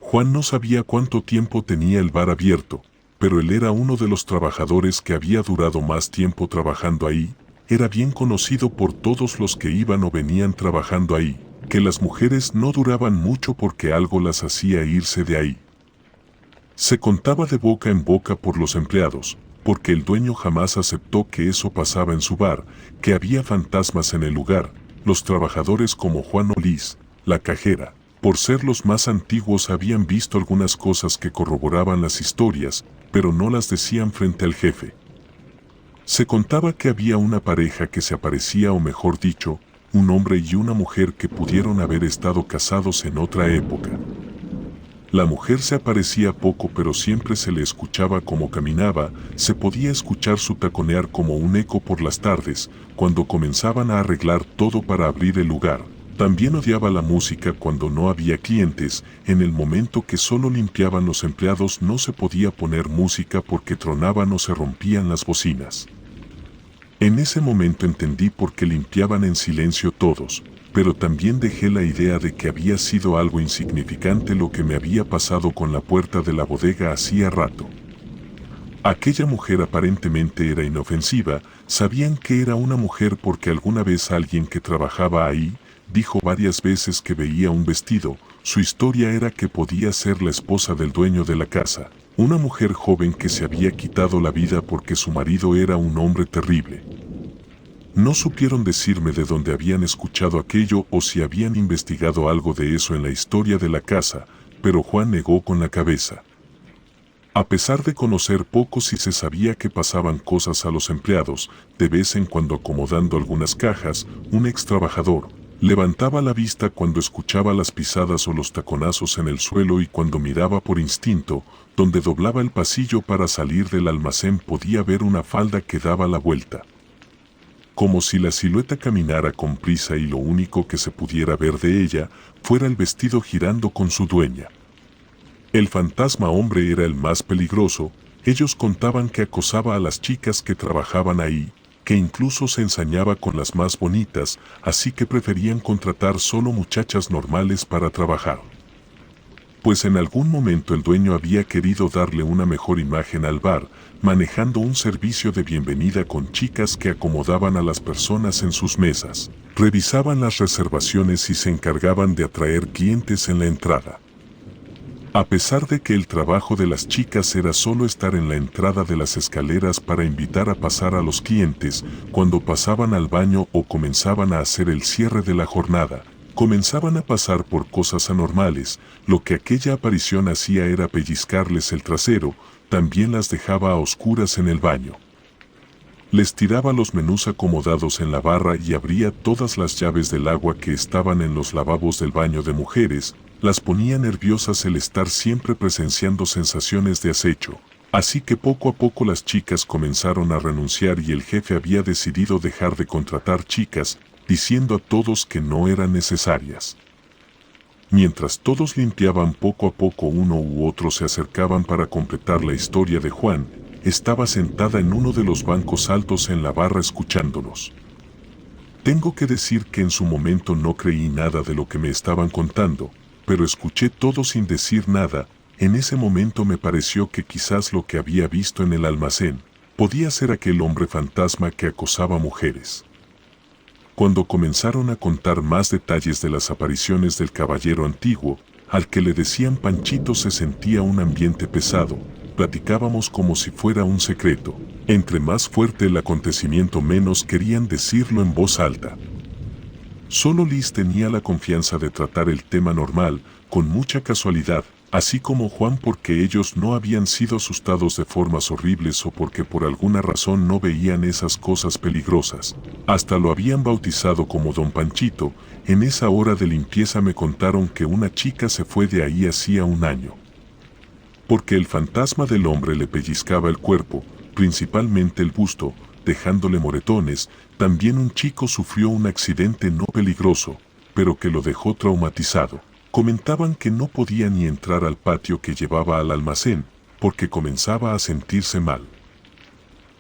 Juan no sabía cuánto tiempo tenía el bar abierto, pero él era uno de los trabajadores que había durado más tiempo trabajando ahí, era bien conocido por todos los que iban o venían trabajando ahí, que las mujeres no duraban mucho porque algo las hacía irse de ahí. Se contaba de boca en boca por los empleados, porque el dueño jamás aceptó que eso pasaba en su bar, que había fantasmas en el lugar, los trabajadores como Juan o Liz, la cajera, por ser los más antiguos habían visto algunas cosas que corroboraban las historias, pero no las decían frente al jefe. Se contaba que había una pareja que se aparecía o mejor dicho, un hombre y una mujer que pudieron haber estado casados en otra época. La mujer se aparecía poco pero siempre se le escuchaba como caminaba, se podía escuchar su taconear como un eco por las tardes, cuando comenzaban a arreglar todo para abrir el lugar. También odiaba la música cuando no había clientes, en el momento que solo limpiaban los empleados no se podía poner música porque tronaban o se rompían las bocinas. En ese momento entendí por qué limpiaban en silencio todos, pero también dejé la idea de que había sido algo insignificante lo que me había pasado con la puerta de la bodega hacía rato. Aquella mujer aparentemente era inofensiva, sabían que era una mujer porque alguna vez alguien que trabajaba ahí, dijo varias veces que veía un vestido, su historia era que podía ser la esposa del dueño de la casa, una mujer joven que se había quitado la vida porque su marido era un hombre terrible. No supieron decirme de dónde habían escuchado aquello o si habían investigado algo de eso en la historia de la casa, pero Juan negó con la cabeza. A pesar de conocer poco sí se sabía que pasaban cosas a los empleados, de vez en cuando acomodando algunas cajas, un ex trabajador levantaba la vista cuando escuchaba las pisadas o los taconazos en el suelo y cuando miraba por instinto, donde doblaba el pasillo para salir del almacén podía ver una falda que daba la vuelta. Como si la silueta caminara con prisa y lo único que se pudiera ver de ella fuera el vestido girando con su dueña. El fantasma hombre era el más peligroso, ellos contaban que acosaba a las chicas que trabajaban ahí, que incluso se ensañaba con las más bonitas, así que preferían contratar solo muchachas normales para trabajar. Pues en algún momento el dueño había querido darle una mejor imagen al bar, manejando un servicio de bienvenida con chicas que acomodaban a las personas en sus mesas, revisaban las reservaciones y se encargaban de atraer clientes en la entrada. A pesar de que el trabajo de las chicas era solo estar en la entrada de las escaleras para invitar a pasar a los clientes, cuando pasaban al baño o comenzaban a hacer el cierre de la jornada, comenzaban a pasar por cosas anormales, lo que aquella aparición hacía era pellizcarles el trasero, también las dejaba a oscuras en el baño. Les tiraba los menús acomodados en la barra y abría todas las llaves del agua que estaban en los lavabos del baño de mujeres, las ponía nerviosas el estar siempre presenciando sensaciones de acecho. Así que poco a poco las chicas comenzaron a renunciar y el jefe había decidido dejar de contratar chicas, diciendo a todos que no eran necesarias. Mientras todos limpiaban poco a poco uno u otro se acercaban para completar la historia de Juan, estaba sentada en uno de los bancos altos en la barra escuchándolos. Tengo que decir que en su momento no creí nada de lo que me estaban contando, pero escuché todo sin decir nada. En ese momento me pareció que quizás lo que había visto en el almacén podía ser aquel hombre fantasma que acosaba mujeres. Cuando comenzaron a contar más detalles de las apariciones del caballero antiguo, al que le decían Panchito, se sentía un ambiente pesado. Platicábamos como si fuera un secreto. Entre más fuerte el acontecimiento menos querían decirlo en voz alta. Solo Liz tenía la confianza de tratar el tema normal, con mucha casualidad, así como Juan, porque ellos no habían sido asustados de formas horribles o porque por alguna razón no veían esas cosas peligrosas. Hasta lo habían bautizado como Don Panchito. En esa hora de limpieza me contaron que una chica se fue de ahí hacía un año. Porque el fantasma del hombre le pellizcaba el cuerpo, principalmente el busto, dejándole moretones. También un chico sufrió un accidente no peligroso, pero que lo dejó traumatizado. Comentaban que no podía ni entrar al patio que llevaba al almacén, porque comenzaba a sentirse mal.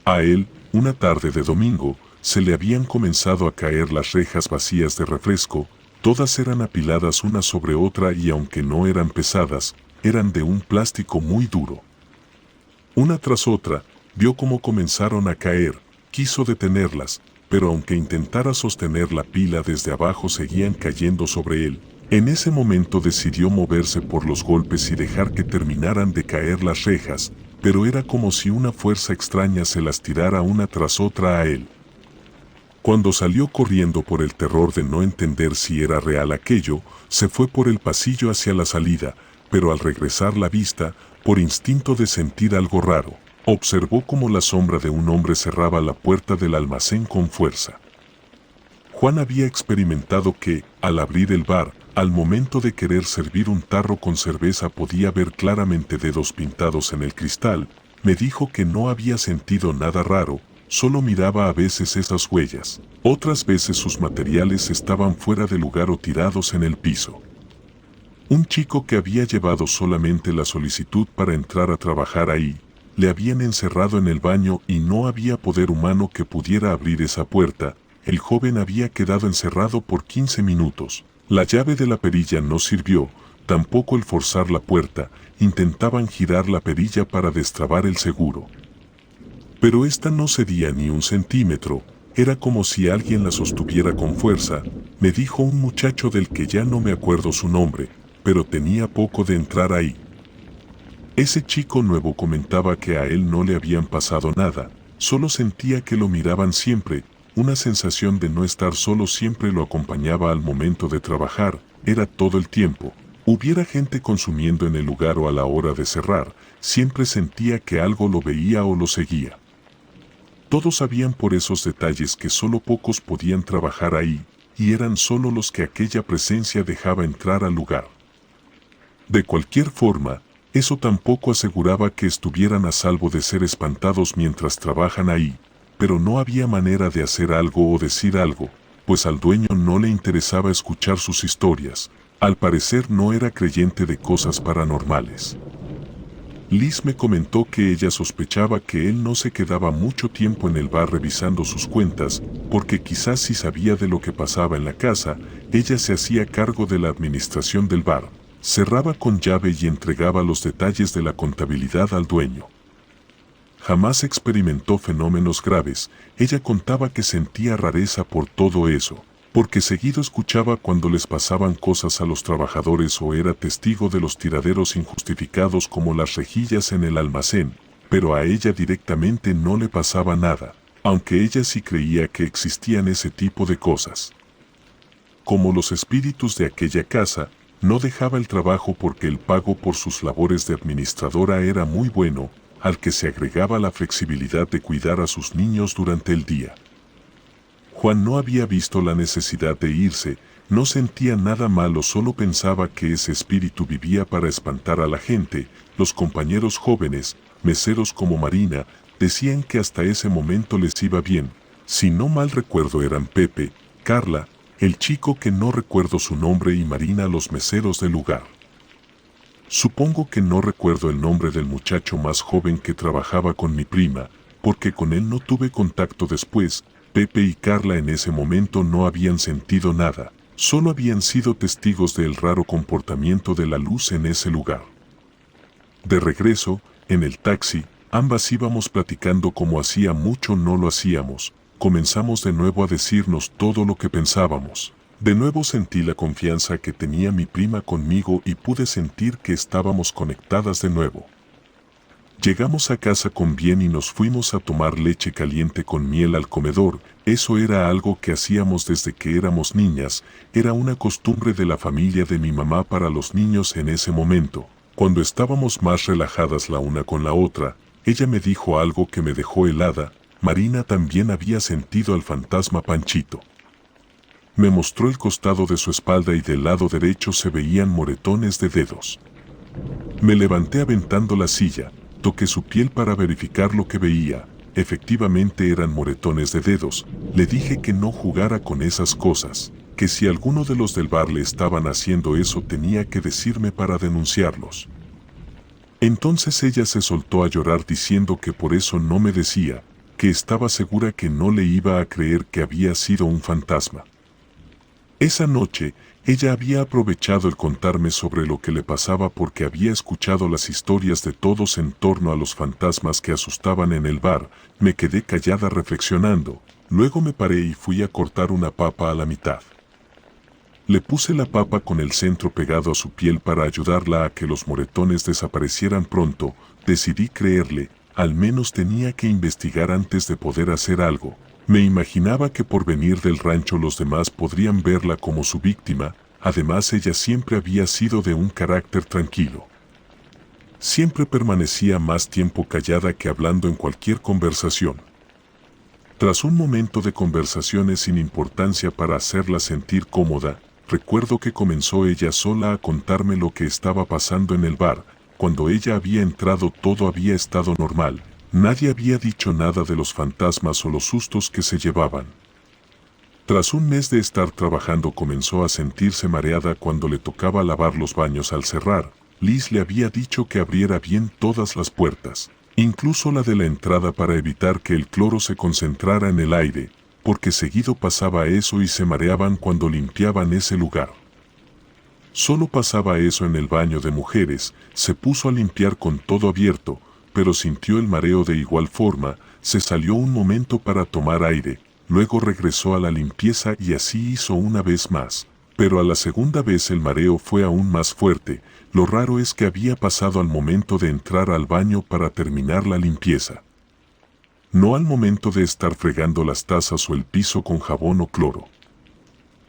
A él, una tarde de domingo, se le habían comenzado a caer las rejas vacías de refresco. Todas eran apiladas una sobre otra y aunque no eran pesadas, eran de un plástico muy duro. Una tras otra, vio cómo comenzaron a caer, quiso detenerlas, pero aunque intentara sostener la pila desde abajo seguían cayendo sobre él. En ese momento decidió moverse por los golpes y dejar que terminaran de caer las rejas, pero era como si una fuerza extraña se las tirara una tras otra a él. Cuando salió corriendo por el terror de no entender si era real aquello, se fue por el pasillo hacia la salida, pero al regresar la vista, por instinto de sentir algo raro, observó cómo la sombra de un hombre cerraba la puerta del almacén con fuerza. Juan había experimentado que, al abrir el bar, al momento de querer servir un tarro con cerveza podía ver claramente dedos pintados en el cristal. Me dijo que no había sentido nada raro, solo miraba a veces esas huellas. Otras veces sus materiales estaban fuera de lugar o tirados en el piso. Un chico que había llevado solamente la solicitud para entrar a trabajar ahí, le habían encerrado en el baño y no había poder humano que pudiera abrir esa puerta. El joven había quedado encerrado por 15 minutos. La llave de la perilla no sirvió, tampoco el forzar la puerta. Intentaban girar la perilla para destrabar el seguro. Pero esta no cedía ni un centímetro. Era como si alguien la sostuviera con fuerza. Me dijo un muchacho del que ya no me acuerdo su nombre, pero tenía poco de entrar ahí. Ese chico nuevo comentaba que a él no le habían pasado nada, solo sentía que lo miraban siempre. Una sensación de no estar solo siempre lo acompañaba al momento de trabajar, era todo el tiempo. Hubiera gente consumiendo en el lugar o a la hora de cerrar, siempre sentía que algo lo veía o lo seguía. Todos sabían por esos detalles que solo pocos podían trabajar ahí, y eran solo los que aquella presencia dejaba entrar al lugar. De cualquier forma, eso tampoco aseguraba que estuvieran a salvo de ser espantados mientras trabajan ahí. Pero no había manera de hacer algo o decir algo, pues al dueño no le interesaba escuchar sus historias. Al parecer no era creyente de cosas paranormales. Liz me comentó que ella sospechaba que él no se quedaba mucho tiempo en el bar revisando sus cuentas, porque quizás si sabía de lo que pasaba en la casa, ella se hacía cargo de la administración del bar, cerraba con llave y entregaba los detalles de la contabilidad al dueño. Jamás experimentó fenómenos graves. Ella contaba que sentía rareza por todo eso, porque seguido escuchaba cuando les pasaban cosas a los trabajadores o era testigo de los tiraderos injustificados como las rejillas en el almacén, pero a ella directamente no le pasaba nada, aunque ella sí creía que existían ese tipo de cosas. Como los espíritus de aquella casa, no dejaba el trabajo porque el pago por sus labores de administradora era muy bueno, al que se agregaba la flexibilidad de cuidar a sus niños durante el día. Juan no había visto la necesidad de irse, no sentía nada malo, solo pensaba que ese espíritu vivía para espantar a la gente. Los compañeros jóvenes, meseros como Marina, decían que hasta ese momento les iba bien. Si no mal recuerdo eran Pepe, Carla, el chico que no recuerdo su nombre y Marina los meseros del lugar. Supongo que no recuerdo el nombre del muchacho más joven que trabajaba con mi prima, porque con él no tuve contacto después. Pepe y Carla en ese momento no habían sentido nada, solo habían sido testigos del raro comportamiento de la luz en ese lugar. De regreso, en el taxi, ambas íbamos platicando como hacía mucho no lo hacíamos. Comenzamos de nuevo a decirnos todo lo que pensábamos. De nuevo sentí la confianza que tenía mi prima conmigo y pude sentir que estábamos conectadas de nuevo. Llegamos a casa con bien y nos fuimos a tomar leche caliente con miel al comedor. Eso era algo que hacíamos desde que éramos niñas, era una costumbre de la familia de mi mamá para los niños en ese momento. Cuando estábamos más relajadas la una con la otra, ella me dijo algo que me dejó helada. Marina también había sentido al fantasma Panchito. Me mostró el costado de su espalda y del lado derecho se veían moretones de dedos. Me levanté aventando la silla, toqué su piel para verificar lo que veía. Efectivamente eran moretones de dedos. Le dije que no jugara con esas cosas, que si alguno de los del bar le estaban haciendo eso tenía que decirme para denunciarlos. Entonces ella se soltó a llorar diciendo que por eso no me decía, que estaba segura que no le iba a creer que había sido un fantasma. Esa noche, ella había aprovechado el contarme sobre lo que le pasaba porque había escuchado las historias de todos en torno a los fantasmas que asustaban en el bar. Me quedé callada reflexionando, luego me paré y fui a cortar una papa a la mitad. Le puse la papa con el centro pegado a su piel para ayudarla a que los moretones desaparecieran pronto. Decidí creerle, al menos tenía que investigar antes de poder hacer algo. Me imaginaba que por venir del rancho los demás podrían verla como su víctima. Además ella siempre había sido de un carácter tranquilo. Siempre permanecía más tiempo callada que hablando en cualquier conversación. Tras un momento de conversaciones sin importancia para hacerla sentir cómoda, recuerdo que comenzó ella sola a contarme lo que estaba pasando en el bar. Cuando ella había entrado todo había estado normal. Nadie había dicho nada de los fantasmas o los sustos que se llevaban. Tras un mes de estar trabajando comenzó a sentirse mareada cuando le tocaba lavar los baños al cerrar. Liz le había dicho que abriera bien todas las puertas, incluso la de la entrada para evitar que el cloro se concentrara en el aire, porque seguido pasaba eso y se mareaban cuando limpiaban ese lugar. Solo pasaba eso en el baño de mujeres. Se puso a limpiar con todo abierto, pero sintió el mareo de igual forma. Se salió un momento para tomar aire, luego regresó a la limpieza y así hizo una vez más. Pero a la segunda vez el mareo fue aún más fuerte. Lo raro es que había pasado al momento de entrar al baño para terminar la limpieza. No al momento de estar fregando las tazas o el piso con jabón o cloro.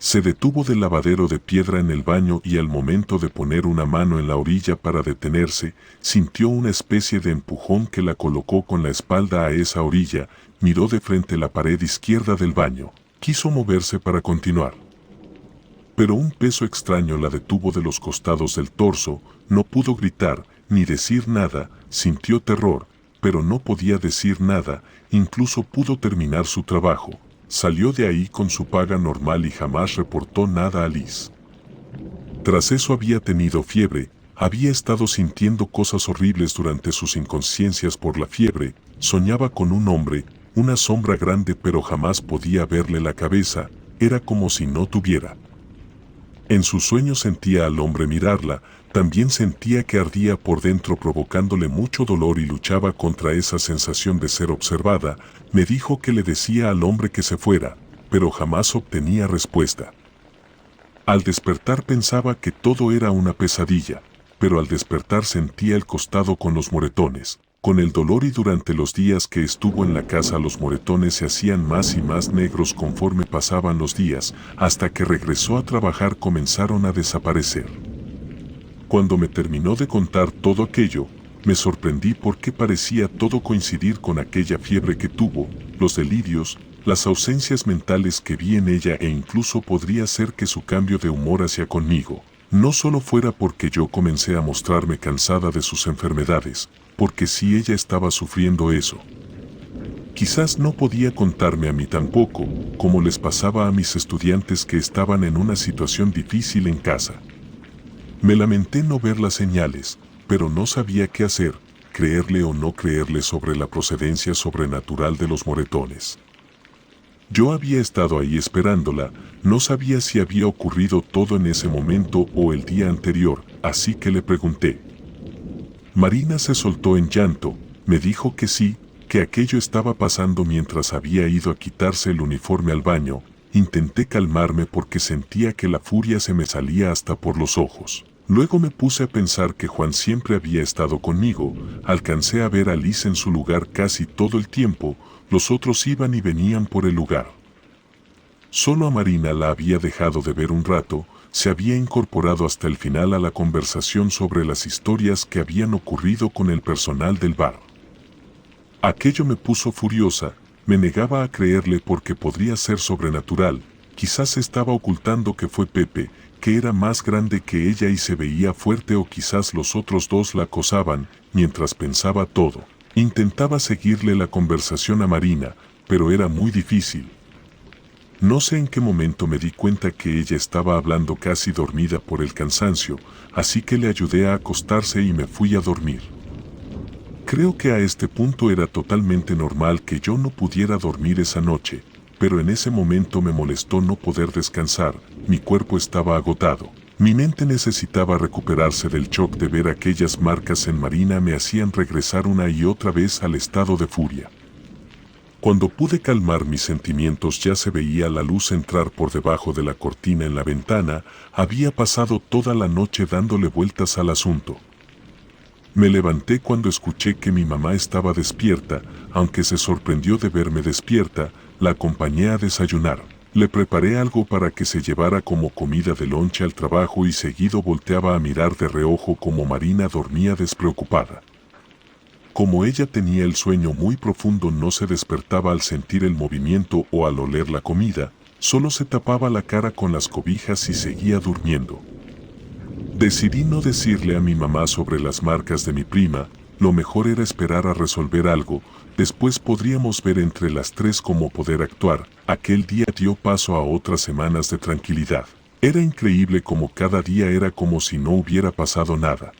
Se detuvo del lavadero de piedra en el baño y al momento de poner una mano en la orilla para detenerse, sintió una especie de empujón que la colocó con la espalda a esa orilla. Miró de frente la pared izquierda del baño. Quiso moverse para continuar. Pero un peso extraño la detuvo de los costados del torso. No pudo gritar, ni decir nada. Sintió terror, pero no podía decir nada. Incluso pudo terminar su trabajo. Salió de ahí con su paga normal y jamás reportó nada a Liz. Tras eso había tenido fiebre, había estado sintiendo cosas horribles durante sus inconsciencias por la fiebre. Soñaba con un hombre, una sombra grande, pero jamás podía verle la cabeza. Era como si no tuviera. En sus sueños sentía al hombre mirarla. También sentía que ardía por dentro provocándole mucho dolor y luchaba contra esa sensación de ser observada. Me dijo que le decía al hombre que se fuera, pero jamás obtenía respuesta. Al despertar pensaba que todo era una pesadilla, pero al despertar sentía el costado con los moretones, con el dolor y durante los días que estuvo en la casa los moretones se hacían más y más negros conforme pasaban los días, hasta que regresó a trabajar comenzaron a desaparecer. Cuando me terminó de contar todo aquello, me sorprendí porque parecía todo coincidir con aquella fiebre que tuvo, los delirios, las ausencias mentales que vi en ella e incluso podría ser que su cambio de humor hacia conmigo no solo fuera porque yo comencé a mostrarme cansada de sus enfermedades, porque si ella estaba sufriendo eso. Quizás no podía contarme a mí tampoco, como les pasaba a mis estudiantes que estaban en una situación difícil en casa. Me lamenté no ver las señales, pero no sabía qué hacer, creerle o no creerle sobre la procedencia sobrenatural de los moretones. Yo había estado ahí esperándola, no sabía si había ocurrido todo en ese momento o el día anterior, así que le pregunté. Marina se soltó en llanto, me dijo que sí, que aquello estaba pasando mientras había ido a quitarse el uniforme al baño. Intenté calmarme porque sentía que la furia se me salía hasta por los ojos. Luego me puse a pensar que Juan siempre había estado conmigo. Alcancé a ver a Liz en su lugar casi todo el tiempo, los otros iban y venían por el lugar. Solo a Marina la había dejado de ver un rato. se había incorporado hasta el final a la conversación sobre las historias que habían ocurrido con el personal del bar. Aquello me puso furiosa, me negaba a creerle porque podría ser sobrenatural, quizás estaba ocultando que fue Pepe, que era más grande que ella y se veía fuerte, o quizás los otros dos la acosaban. Mientras pensaba todo, intentaba seguirle la conversación a Marina, pero era muy difícil. No sé en qué momento me di cuenta que ella estaba hablando casi dormida por el cansancio, así que le ayudé a acostarse y me fui a dormir. Creo que a este punto era totalmente normal que yo no pudiera dormir esa noche, pero en ese momento me molestó no poder descansar, mi cuerpo estaba agotado. Mi mente necesitaba recuperarse del shock de ver aquellas marcas en Marina, me hacían regresar una y otra vez al estado de furia. Cuando pude calmar mis sentimientos ya se veía la luz entrar por debajo de la cortina en la ventana, había pasado toda la noche dándole vueltas al asunto. Me levanté cuando escuché que mi mamá estaba despierta, aunque se sorprendió de verme despierta, la acompañé a desayunar. Le preparé algo para que se llevara como comida de lonche al trabajo y seguido volteaba a mirar de reojo como Marina dormía despreocupada. Como ella tenía el sueño muy profundo, no se despertaba al sentir el movimiento o al oler la comida, solo se tapaba la cara con las cobijas y seguía durmiendo. Decidí no decirle a mi mamá sobre las marcas de mi prima, lo mejor era esperar a resolver algo, después podríamos ver entre las tres cómo poder actuar. Aquel día dio paso a otras semanas de tranquilidad. Era increíble cómo cada día era como si no hubiera pasado nada.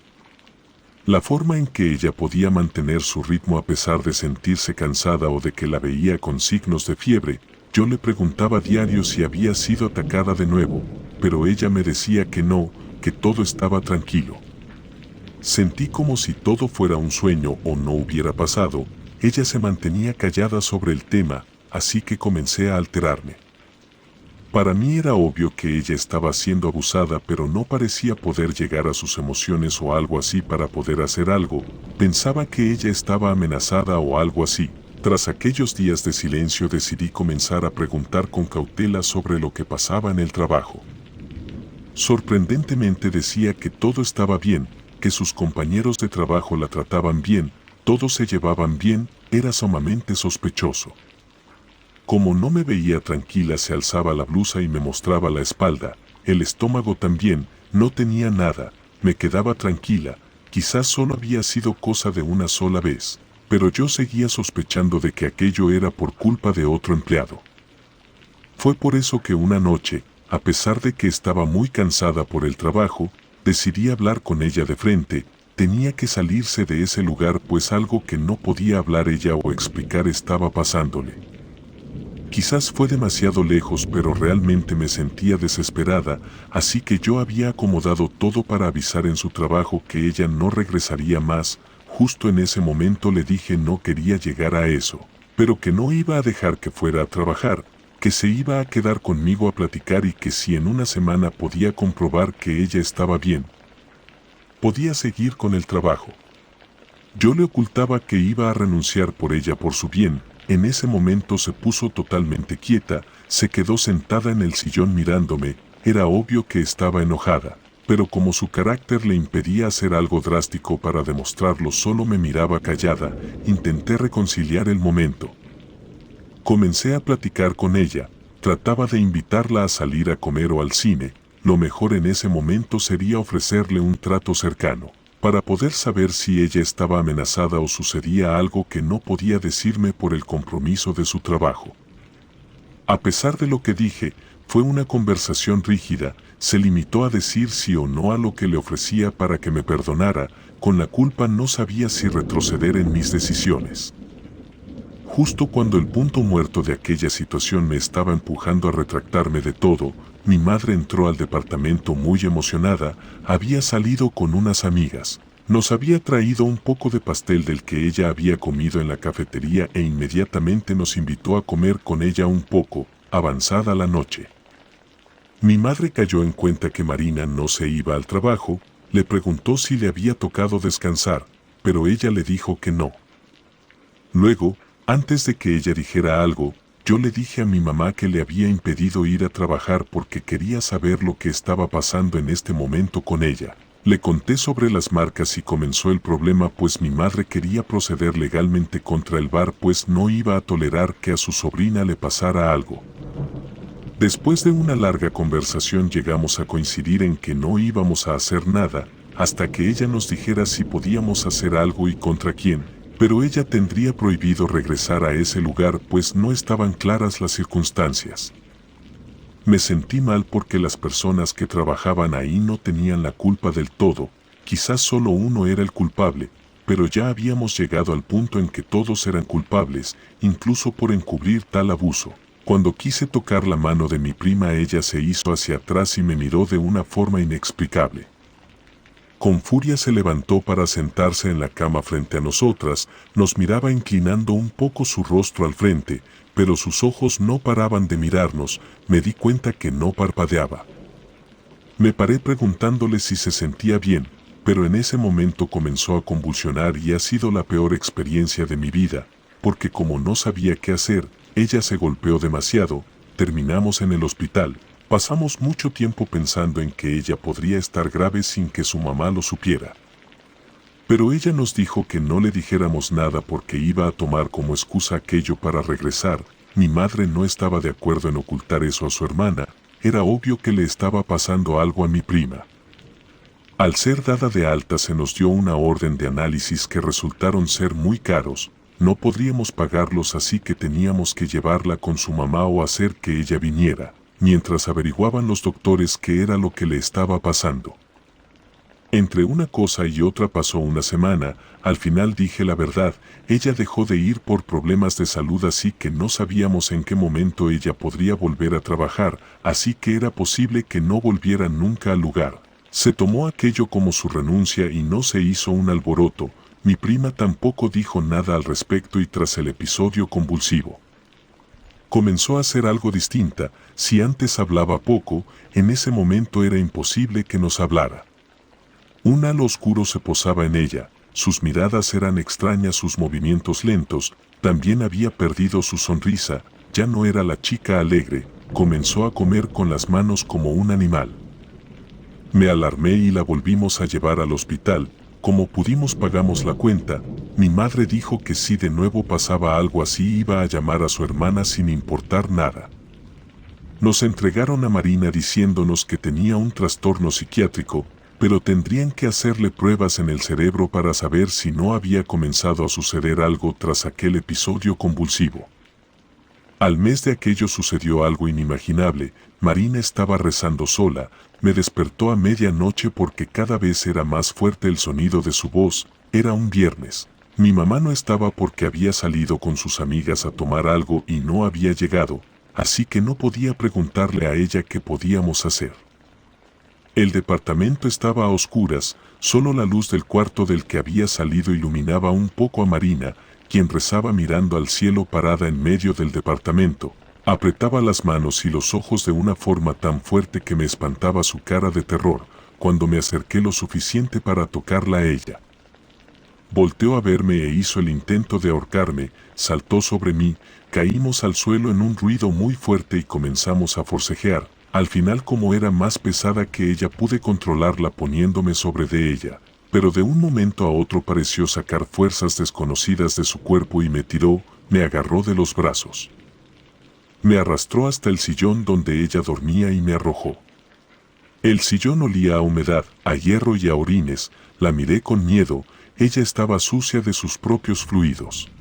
La forma en que ella podía mantener su ritmo a pesar de sentirse cansada o de que la veía con signos de fiebre, yo le preguntaba diario si había sido atacada de nuevo, pero ella me decía que no, que todo estaba tranquilo. Sentí como si todo fuera un sueño o no hubiera pasado. Ella se mantenía callada sobre el tema, así que comencé a alterarme. Para mí era obvio que ella estaba siendo abusada, pero no parecía poder llegar a sus emociones o algo así para poder hacer algo. Pensaba que ella estaba amenazada o algo así. Tras aquellos días de silencio decidí comenzar a preguntar con cautela sobre lo que pasaba en el trabajo. Sorprendentemente decía que todo estaba bien, que sus compañeros de trabajo la trataban bien, todos se llevaban bien, era sumamente sospechoso. Como no me veía tranquila, se alzaba la blusa y me mostraba la espalda, el estómago también, no tenía nada, me quedaba tranquila, quizás solo había sido cosa de una sola vez, pero yo seguía sospechando de que aquello era por culpa de otro empleado. Fue por eso que una noche, a pesar de que estaba muy cansada por el trabajo, decidí hablar con ella de frente. Tenía que salirse de ese lugar, pues algo que no podía hablar ella o explicar estaba pasándole. Quizás fue demasiado lejos, pero realmente me sentía desesperada, así que yo había acomodado todo para avisar en su trabajo que ella no regresaría más. Justo en ese momento le dije no quería llegar a eso, pero que no iba a dejar que fuera a trabajar, que se iba a quedar conmigo a platicar y que si en una semana podía comprobar que ella estaba bien, podía seguir con el trabajo. Yo le ocultaba que iba a renunciar por ella, por su bien. En ese momento se puso totalmente quieta, se quedó sentada en el sillón mirándome, era obvio que estaba enojada, pero como su carácter le impedía hacer algo drástico para demostrarlo, solo me miraba callada. Intenté reconciliar el momento. Comencé a platicar con ella, trataba de invitarla a salir a comer o al cine. Lo mejor en ese momento sería ofrecerle un trato cercano, para poder saber si ella estaba amenazada o sucedía algo que no podía decirme por el compromiso de su trabajo. A pesar de lo que dije, fue una conversación rígida, se limitó a decir sí o no a lo que le ofrecía para que me perdonara. Con la culpa no sabía si retroceder en mis decisiones. Justo cuando el punto muerto de aquella situación me estaba empujando a retractarme de todo, mi madre entró al departamento muy emocionada. Había salido con unas amigas. Nos había traído un poco de pastel del que ella había comido en la cafetería e inmediatamente nos invitó a comer con ella un poco, avanzada la noche. Mi madre cayó en cuenta que Marina no se iba al trabajo, le preguntó si le había tocado descansar, pero ella le dijo que no. Luego, antes de que ella dijera algo, Yo le dije a mi mamá que le había impedido ir a trabajar porque quería saber lo que estaba pasando en este momento con ella. Le conté sobre las marcas y comenzó el problema, pues mi madre quería proceder legalmente contra el bar, pues no iba a tolerar que a su sobrina le pasara algo. Después de una larga conversación llegamos a coincidir en que no íbamos a hacer nada, hasta que ella nos dijera si podíamos hacer algo y contra quién, pero ella tendría prohibido regresar a ese lugar pues no estaban claras las circunstancias. Me sentí mal porque las personas que trabajaban ahí no tenían la culpa del todo, quizás solo uno era el culpable, pero ya habíamos llegado al punto en que todos eran culpables, incluso por encubrir tal abuso. Cuando quise tocar la mano de mi prima, ella se hizo hacia atrás y me miró de una forma inexplicable. Con furia se levantó para sentarse en la cama frente a nosotras, nos miraba inclinando un poco su rostro al frente, pero sus ojos no paraban de mirarnos, me di cuenta que no parpadeaba. Me paré preguntándole si se sentía bien, pero en ese momento comenzó a convulsionar y ha sido la peor experiencia de mi vida, porque como no sabía qué hacer, ella se golpeó demasiado, terminamos en el hospital. Pasamos mucho tiempo pensando en que ella podría estar grave sin que su mamá lo supiera. Pero ella nos dijo que no le dijéramos nada porque iba a tomar como excusa aquello para regresar. Mi madre no estaba de acuerdo en ocultar eso a su hermana, era obvio que le estaba pasando algo a mi prima. Al ser dada de alta se nos dio una orden de análisis que resultaron ser muy caros, no podríamos pagarlos, así que teníamos que llevarla con su mamá o hacer que ella viniera, mientras averiguaban los doctores qué era lo que le estaba pasando. Entre una cosa y otra pasó una semana, al final dije la verdad, ella dejó de ir por problemas de salud, así que no sabíamos en qué momento ella podría volver a trabajar, así que era posible que no volviera nunca al lugar. Se tomó aquello como su renuncia y no se hizo un alboroto, mi prima tampoco dijo nada al respecto y tras el episodio convulsivo comenzó a hacer algo distinta. Si antes hablaba poco, en ese momento era imposible que nos hablara. Un halo oscuro se posaba en ella, sus miradas eran extrañas, sus movimientos lentos, también había perdido su sonrisa, ya no era la chica alegre, comenzó a comer con las manos como un animal. Me alarmé y la volvimos a llevar al hospital. Como pudimos pagamos la cuenta. Mi madre dijo que si de nuevo pasaba algo así iba a llamar a su hermana sin importar nada. Nos entregaron a Marina diciéndonos que tenía un trastorno psiquiátrico, pero tendrían que hacerle pruebas en el cerebro para saber si no había comenzado a suceder algo tras aquel episodio convulsivo. Al mes de aquello sucedió algo inimaginable. Marina estaba rezando sola, me despertó a medianoche porque cada vez era más fuerte el sonido de su voz. Era un viernes. Mi mamá no estaba porque había salido con sus amigas a tomar algo y no había llegado, así que no podía preguntarle a ella qué podíamos hacer. El departamento estaba a oscuras, solo la luz del cuarto del que había salido iluminaba un poco a Marina, quien rezaba mirando al cielo parada en medio del departamento. Apretaba las manos y los ojos de una forma tan fuerte que me espantaba su cara de terror. Cuando me acerqué lo suficiente para tocarla a ella, volteó a verme e hizo el intento de ahorcarme, saltó sobre mí, caímos al suelo en un ruido muy fuerte y comenzamos a forcejear. Al final, como era más pesada que ella, pude controlarla poniéndome sobre de ella, pero de un momento a otro pareció sacar fuerzas desconocidas de su cuerpo y me tiró, me agarró de los brazos. Me arrastró hasta el sillón donde ella dormía y me arrojó. El sillón olía a humedad, a hierro y a orines. La miré con miedo, ella estaba sucia de sus propios fluidos.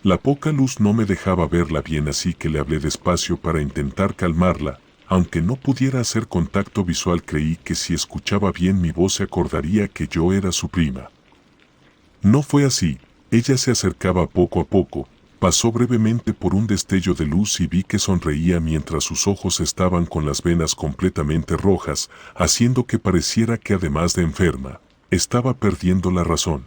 La poca luz no me dejaba verla bien, así que le hablé despacio para intentar calmarla. Aunque no pudiera hacer contacto visual, creí que si escuchaba bien mi voz se acordaría que yo era su prima. No fue así, ella se acercaba poco a poco, pasó brevemente por un destello de luz y vi que sonreía mientras sus ojos estaban con las venas completamente rojas, haciendo que pareciera que además de enferma, estaba perdiendo la razón.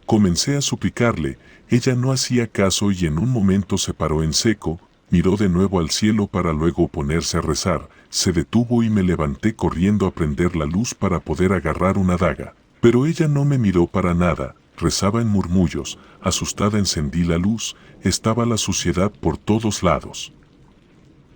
Comencé a suplicarle, ella no hacía caso y en un momento se paró en seco, miró de nuevo al cielo para luego ponerse a rezar, se detuvo y me levanté corriendo a prender la luz para poder agarrar una daga. Pero ella no me miró para nada, rezaba en murmullos, asustada encendí la luz, estaba la suciedad por todos lados.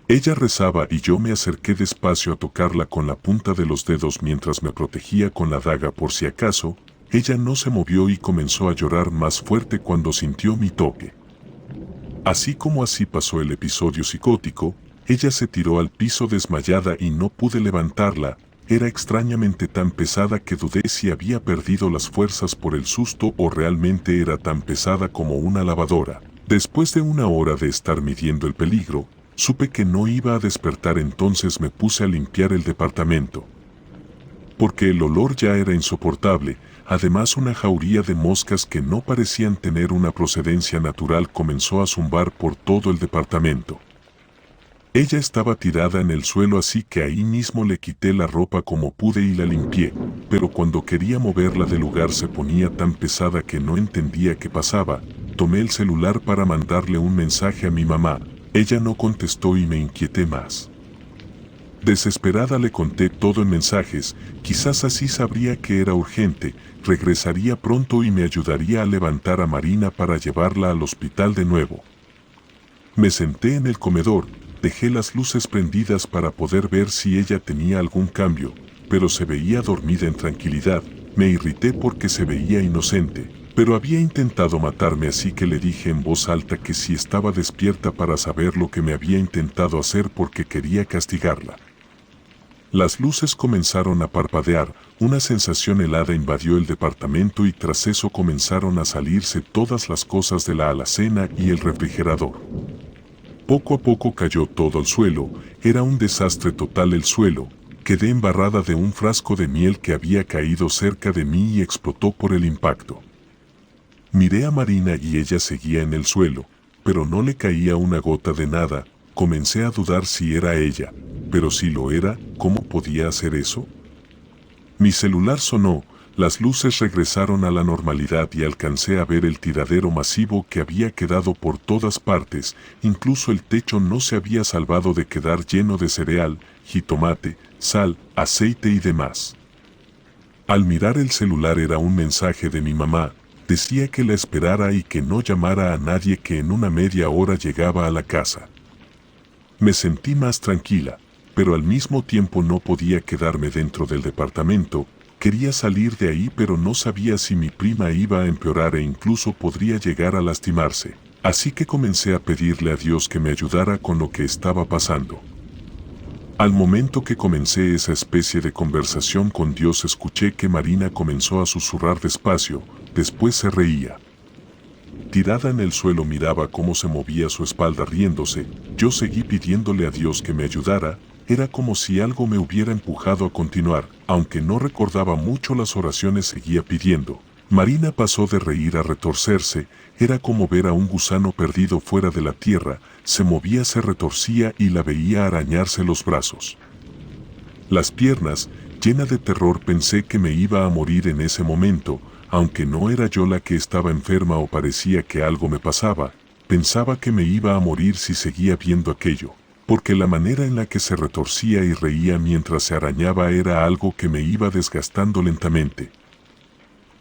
Ella rezaba y yo me acerqué despacio a tocarla con la punta de los dedos mientras me protegía con la daga por si acaso. Ella no se movió y comenzó a llorar más fuerte cuando sintió mi toque. Así como así pasó el episodio psicótico, ella se tiró al piso desmayada y no pude levantarla. Era extrañamente tan pesada que dudé si había perdido las fuerzas por el susto o realmente era tan pesada como una lavadora. Después de una hora de estar midiendo el peligro, supe que no iba a despertar, entonces me puse a limpiar el departamento. Porque el olor ya era insoportable, además una jauría de moscas que no parecían tener una procedencia natural comenzó a zumbar por todo el departamento. Ella estaba tirada en el suelo, así que ahí mismo le quité la ropa como pude y la limpié, pero cuando quería moverla del lugar se ponía tan pesada que no entendía qué pasaba. Tomé el celular para mandarle un mensaje a mi mamá. Ella no contestó y me inquieté más. Desesperada le conté todo en mensajes, quizás así sabría que era urgente, regresaría pronto y me ayudaría a levantar a Marina para llevarla al hospital de nuevo. Me senté en el comedor, dejé las luces prendidas para poder ver si ella tenía algún cambio, pero se veía dormida en tranquilidad. Me irrité porque se veía inocente, pero había intentado matarme, así que le dije en voz alta que si estaba despierta para saber lo que me había intentado hacer porque quería castigarla. Las luces comenzaron a parpadear, una sensación helada invadió el departamento y tras eso comenzaron a salirse todas las cosas de la alacena y el refrigerador. Poco a poco cayó todo al suelo, era un desastre total el suelo, quedé embarrada de un frasco de miel que había caído cerca de mí y explotó por el impacto. Miré a Marina y ella seguía en el suelo, pero no le caía una gota de nada. Comencé a dudar si era ella, pero si lo era, ¿cómo podía hacer eso? Mi celular sonó, las luces regresaron a la normalidad y alcancé a ver el tiradero masivo que había quedado por todas partes, incluso el techo no se había salvado de quedar lleno de cereal, jitomate, sal, aceite y demás. Al mirar el celular era un mensaje de mi mamá, decía que la esperara y que no llamara a nadie, que en una media hora llegaba a la casa. Me sentí más tranquila, pero al mismo tiempo no podía quedarme dentro del departamento. Quería salir de ahí, pero no sabía si mi prima iba a empeorar e incluso podría llegar a lastimarse. Así que comencé a pedirle a Dios que me ayudara con lo que estaba pasando. Al momento que comencé esa especie de conversación con Dios, escuché que Marina comenzó a susurrar despacio, después se reía. Tirada en el suelo miraba cómo se movía su espalda riéndose. Yo seguí pidiéndole a Dios que me ayudara. Era como si algo me hubiera empujado a continuar, aunque no recordaba mucho las oraciones, seguía pidiendo. Marina pasó de reír a retorcerse, era como ver a un gusano perdido fuera de la tierra, se movía, se retorcía y la veía arañarse los brazos. Las piernas, llena de terror, pensé que me iba a morir en ese momento, aunque no era yo la que estaba enferma o parecía que algo me pasaba, pensaba que me iba a morir si seguía viendo aquello. Porque la manera en la que se retorcía y reía mientras se arañaba era algo que me iba desgastando lentamente.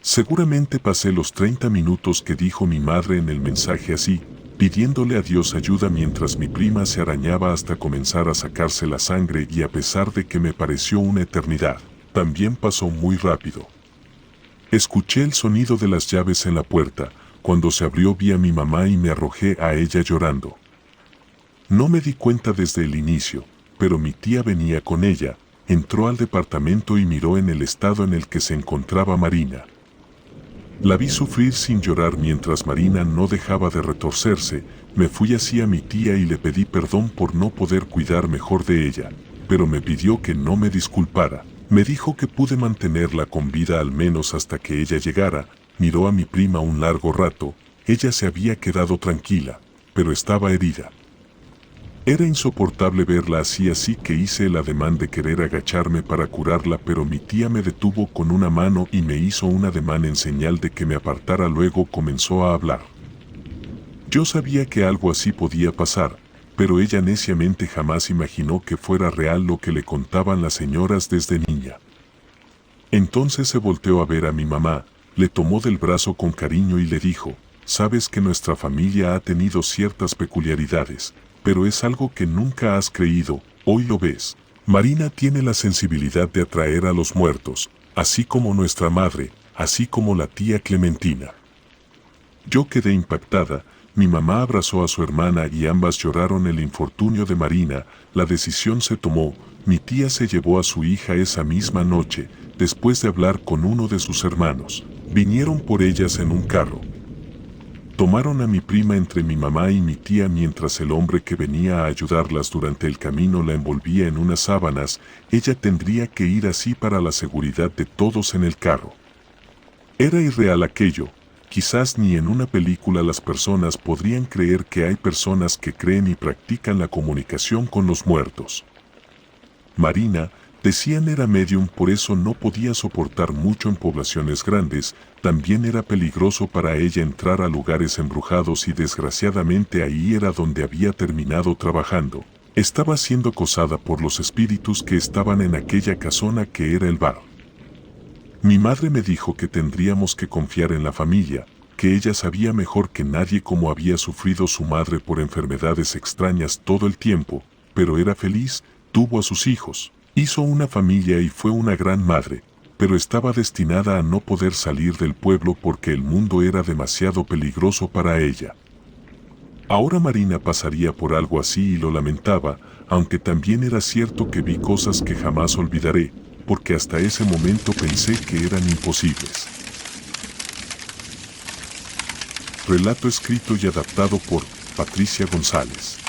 Seguramente pasé los 30 minutos que dijo mi madre en el mensaje así, pidiéndole a Dios ayuda mientras mi prima se arañaba hasta comenzar a sacarse la sangre, y a pesar de que me pareció una eternidad, también pasó muy rápido. Escuché el sonido de las llaves en la puerta. Cuando se abrió vi a mi mamá y me arrojé a ella llorando. No me di cuenta desde el inicio, pero mi tía venía con ella, entró al departamento y miró en el estado en el que se encontraba Marina. La vi sufrir sin llorar mientras Marina no dejaba de retorcerse. Me fui hacia mi tía y le pedí perdón por no poder cuidar mejor de ella, pero me pidió que no me disculpara. Me dijo que pude mantenerla con vida al menos hasta que ella llegara. Miró a mi prima un largo rato, ella se había quedado tranquila, pero estaba herida. Era insoportable verla así que hice el ademán de querer agacharme para curarla, pero mi tía me detuvo con una mano y me hizo un ademán en señal de que me apartara. Luego comenzó a hablar. Yo sabía que algo así podía pasar, pero ella neciamente jamás imaginó que fuera real lo que le contaban las señoras desde niña. Entonces se volteó a ver a mi mamá, le tomó del brazo con cariño y le dijo: sabes que nuestra familia ha tenido ciertas peculiaridades, pero es algo que nunca has creído, hoy lo ves. Marina tiene la sensibilidad de atraer a los muertos, así como nuestra madre, así como la tía Clementina. Yo quedé impactada, mi mamá abrazó a su hermana y ambas lloraron el infortunio de Marina, la decisión se tomó, mi tía se llevó a su hija esa misma noche, después de hablar con uno de sus hermanos. Vinieron por ellas en un carro. Tomaron a mi prima entre mi mamá y mi tía mientras el hombre que venía a ayudarlas durante el camino la envolvía en unas sábanas, ella tendría que ir así para la seguridad de todos en el carro. Era irreal aquello. Quizás ni en una película las personas podrían creer que hay personas que creen y practican la comunicación con los muertos. Marina, decían, era medium, por eso no podía soportar mucho en poblaciones grandes, también era peligroso para ella entrar a lugares embrujados y desgraciadamente ahí era donde había terminado trabajando. Estaba siendo acosada por los espíritus que estaban en aquella casona que era el bar. Mi madre me dijo que tendríamos que confiar en la familia, que ella sabía mejor que nadie cómo había sufrido su madre por enfermedades extrañas todo el tiempo, pero era feliz, tuvo a sus hijos, hizo una familia y fue una gran madre, pero estaba destinada a no poder salir del pueblo porque el mundo era demasiado peligroso para ella. Ahora Marina pasaría por algo así y lo lamentaba, aunque también era cierto que vi cosas que jamás olvidaré, porque hasta ese momento pensé que eran imposibles. Relato escrito y adaptado por Patricia González.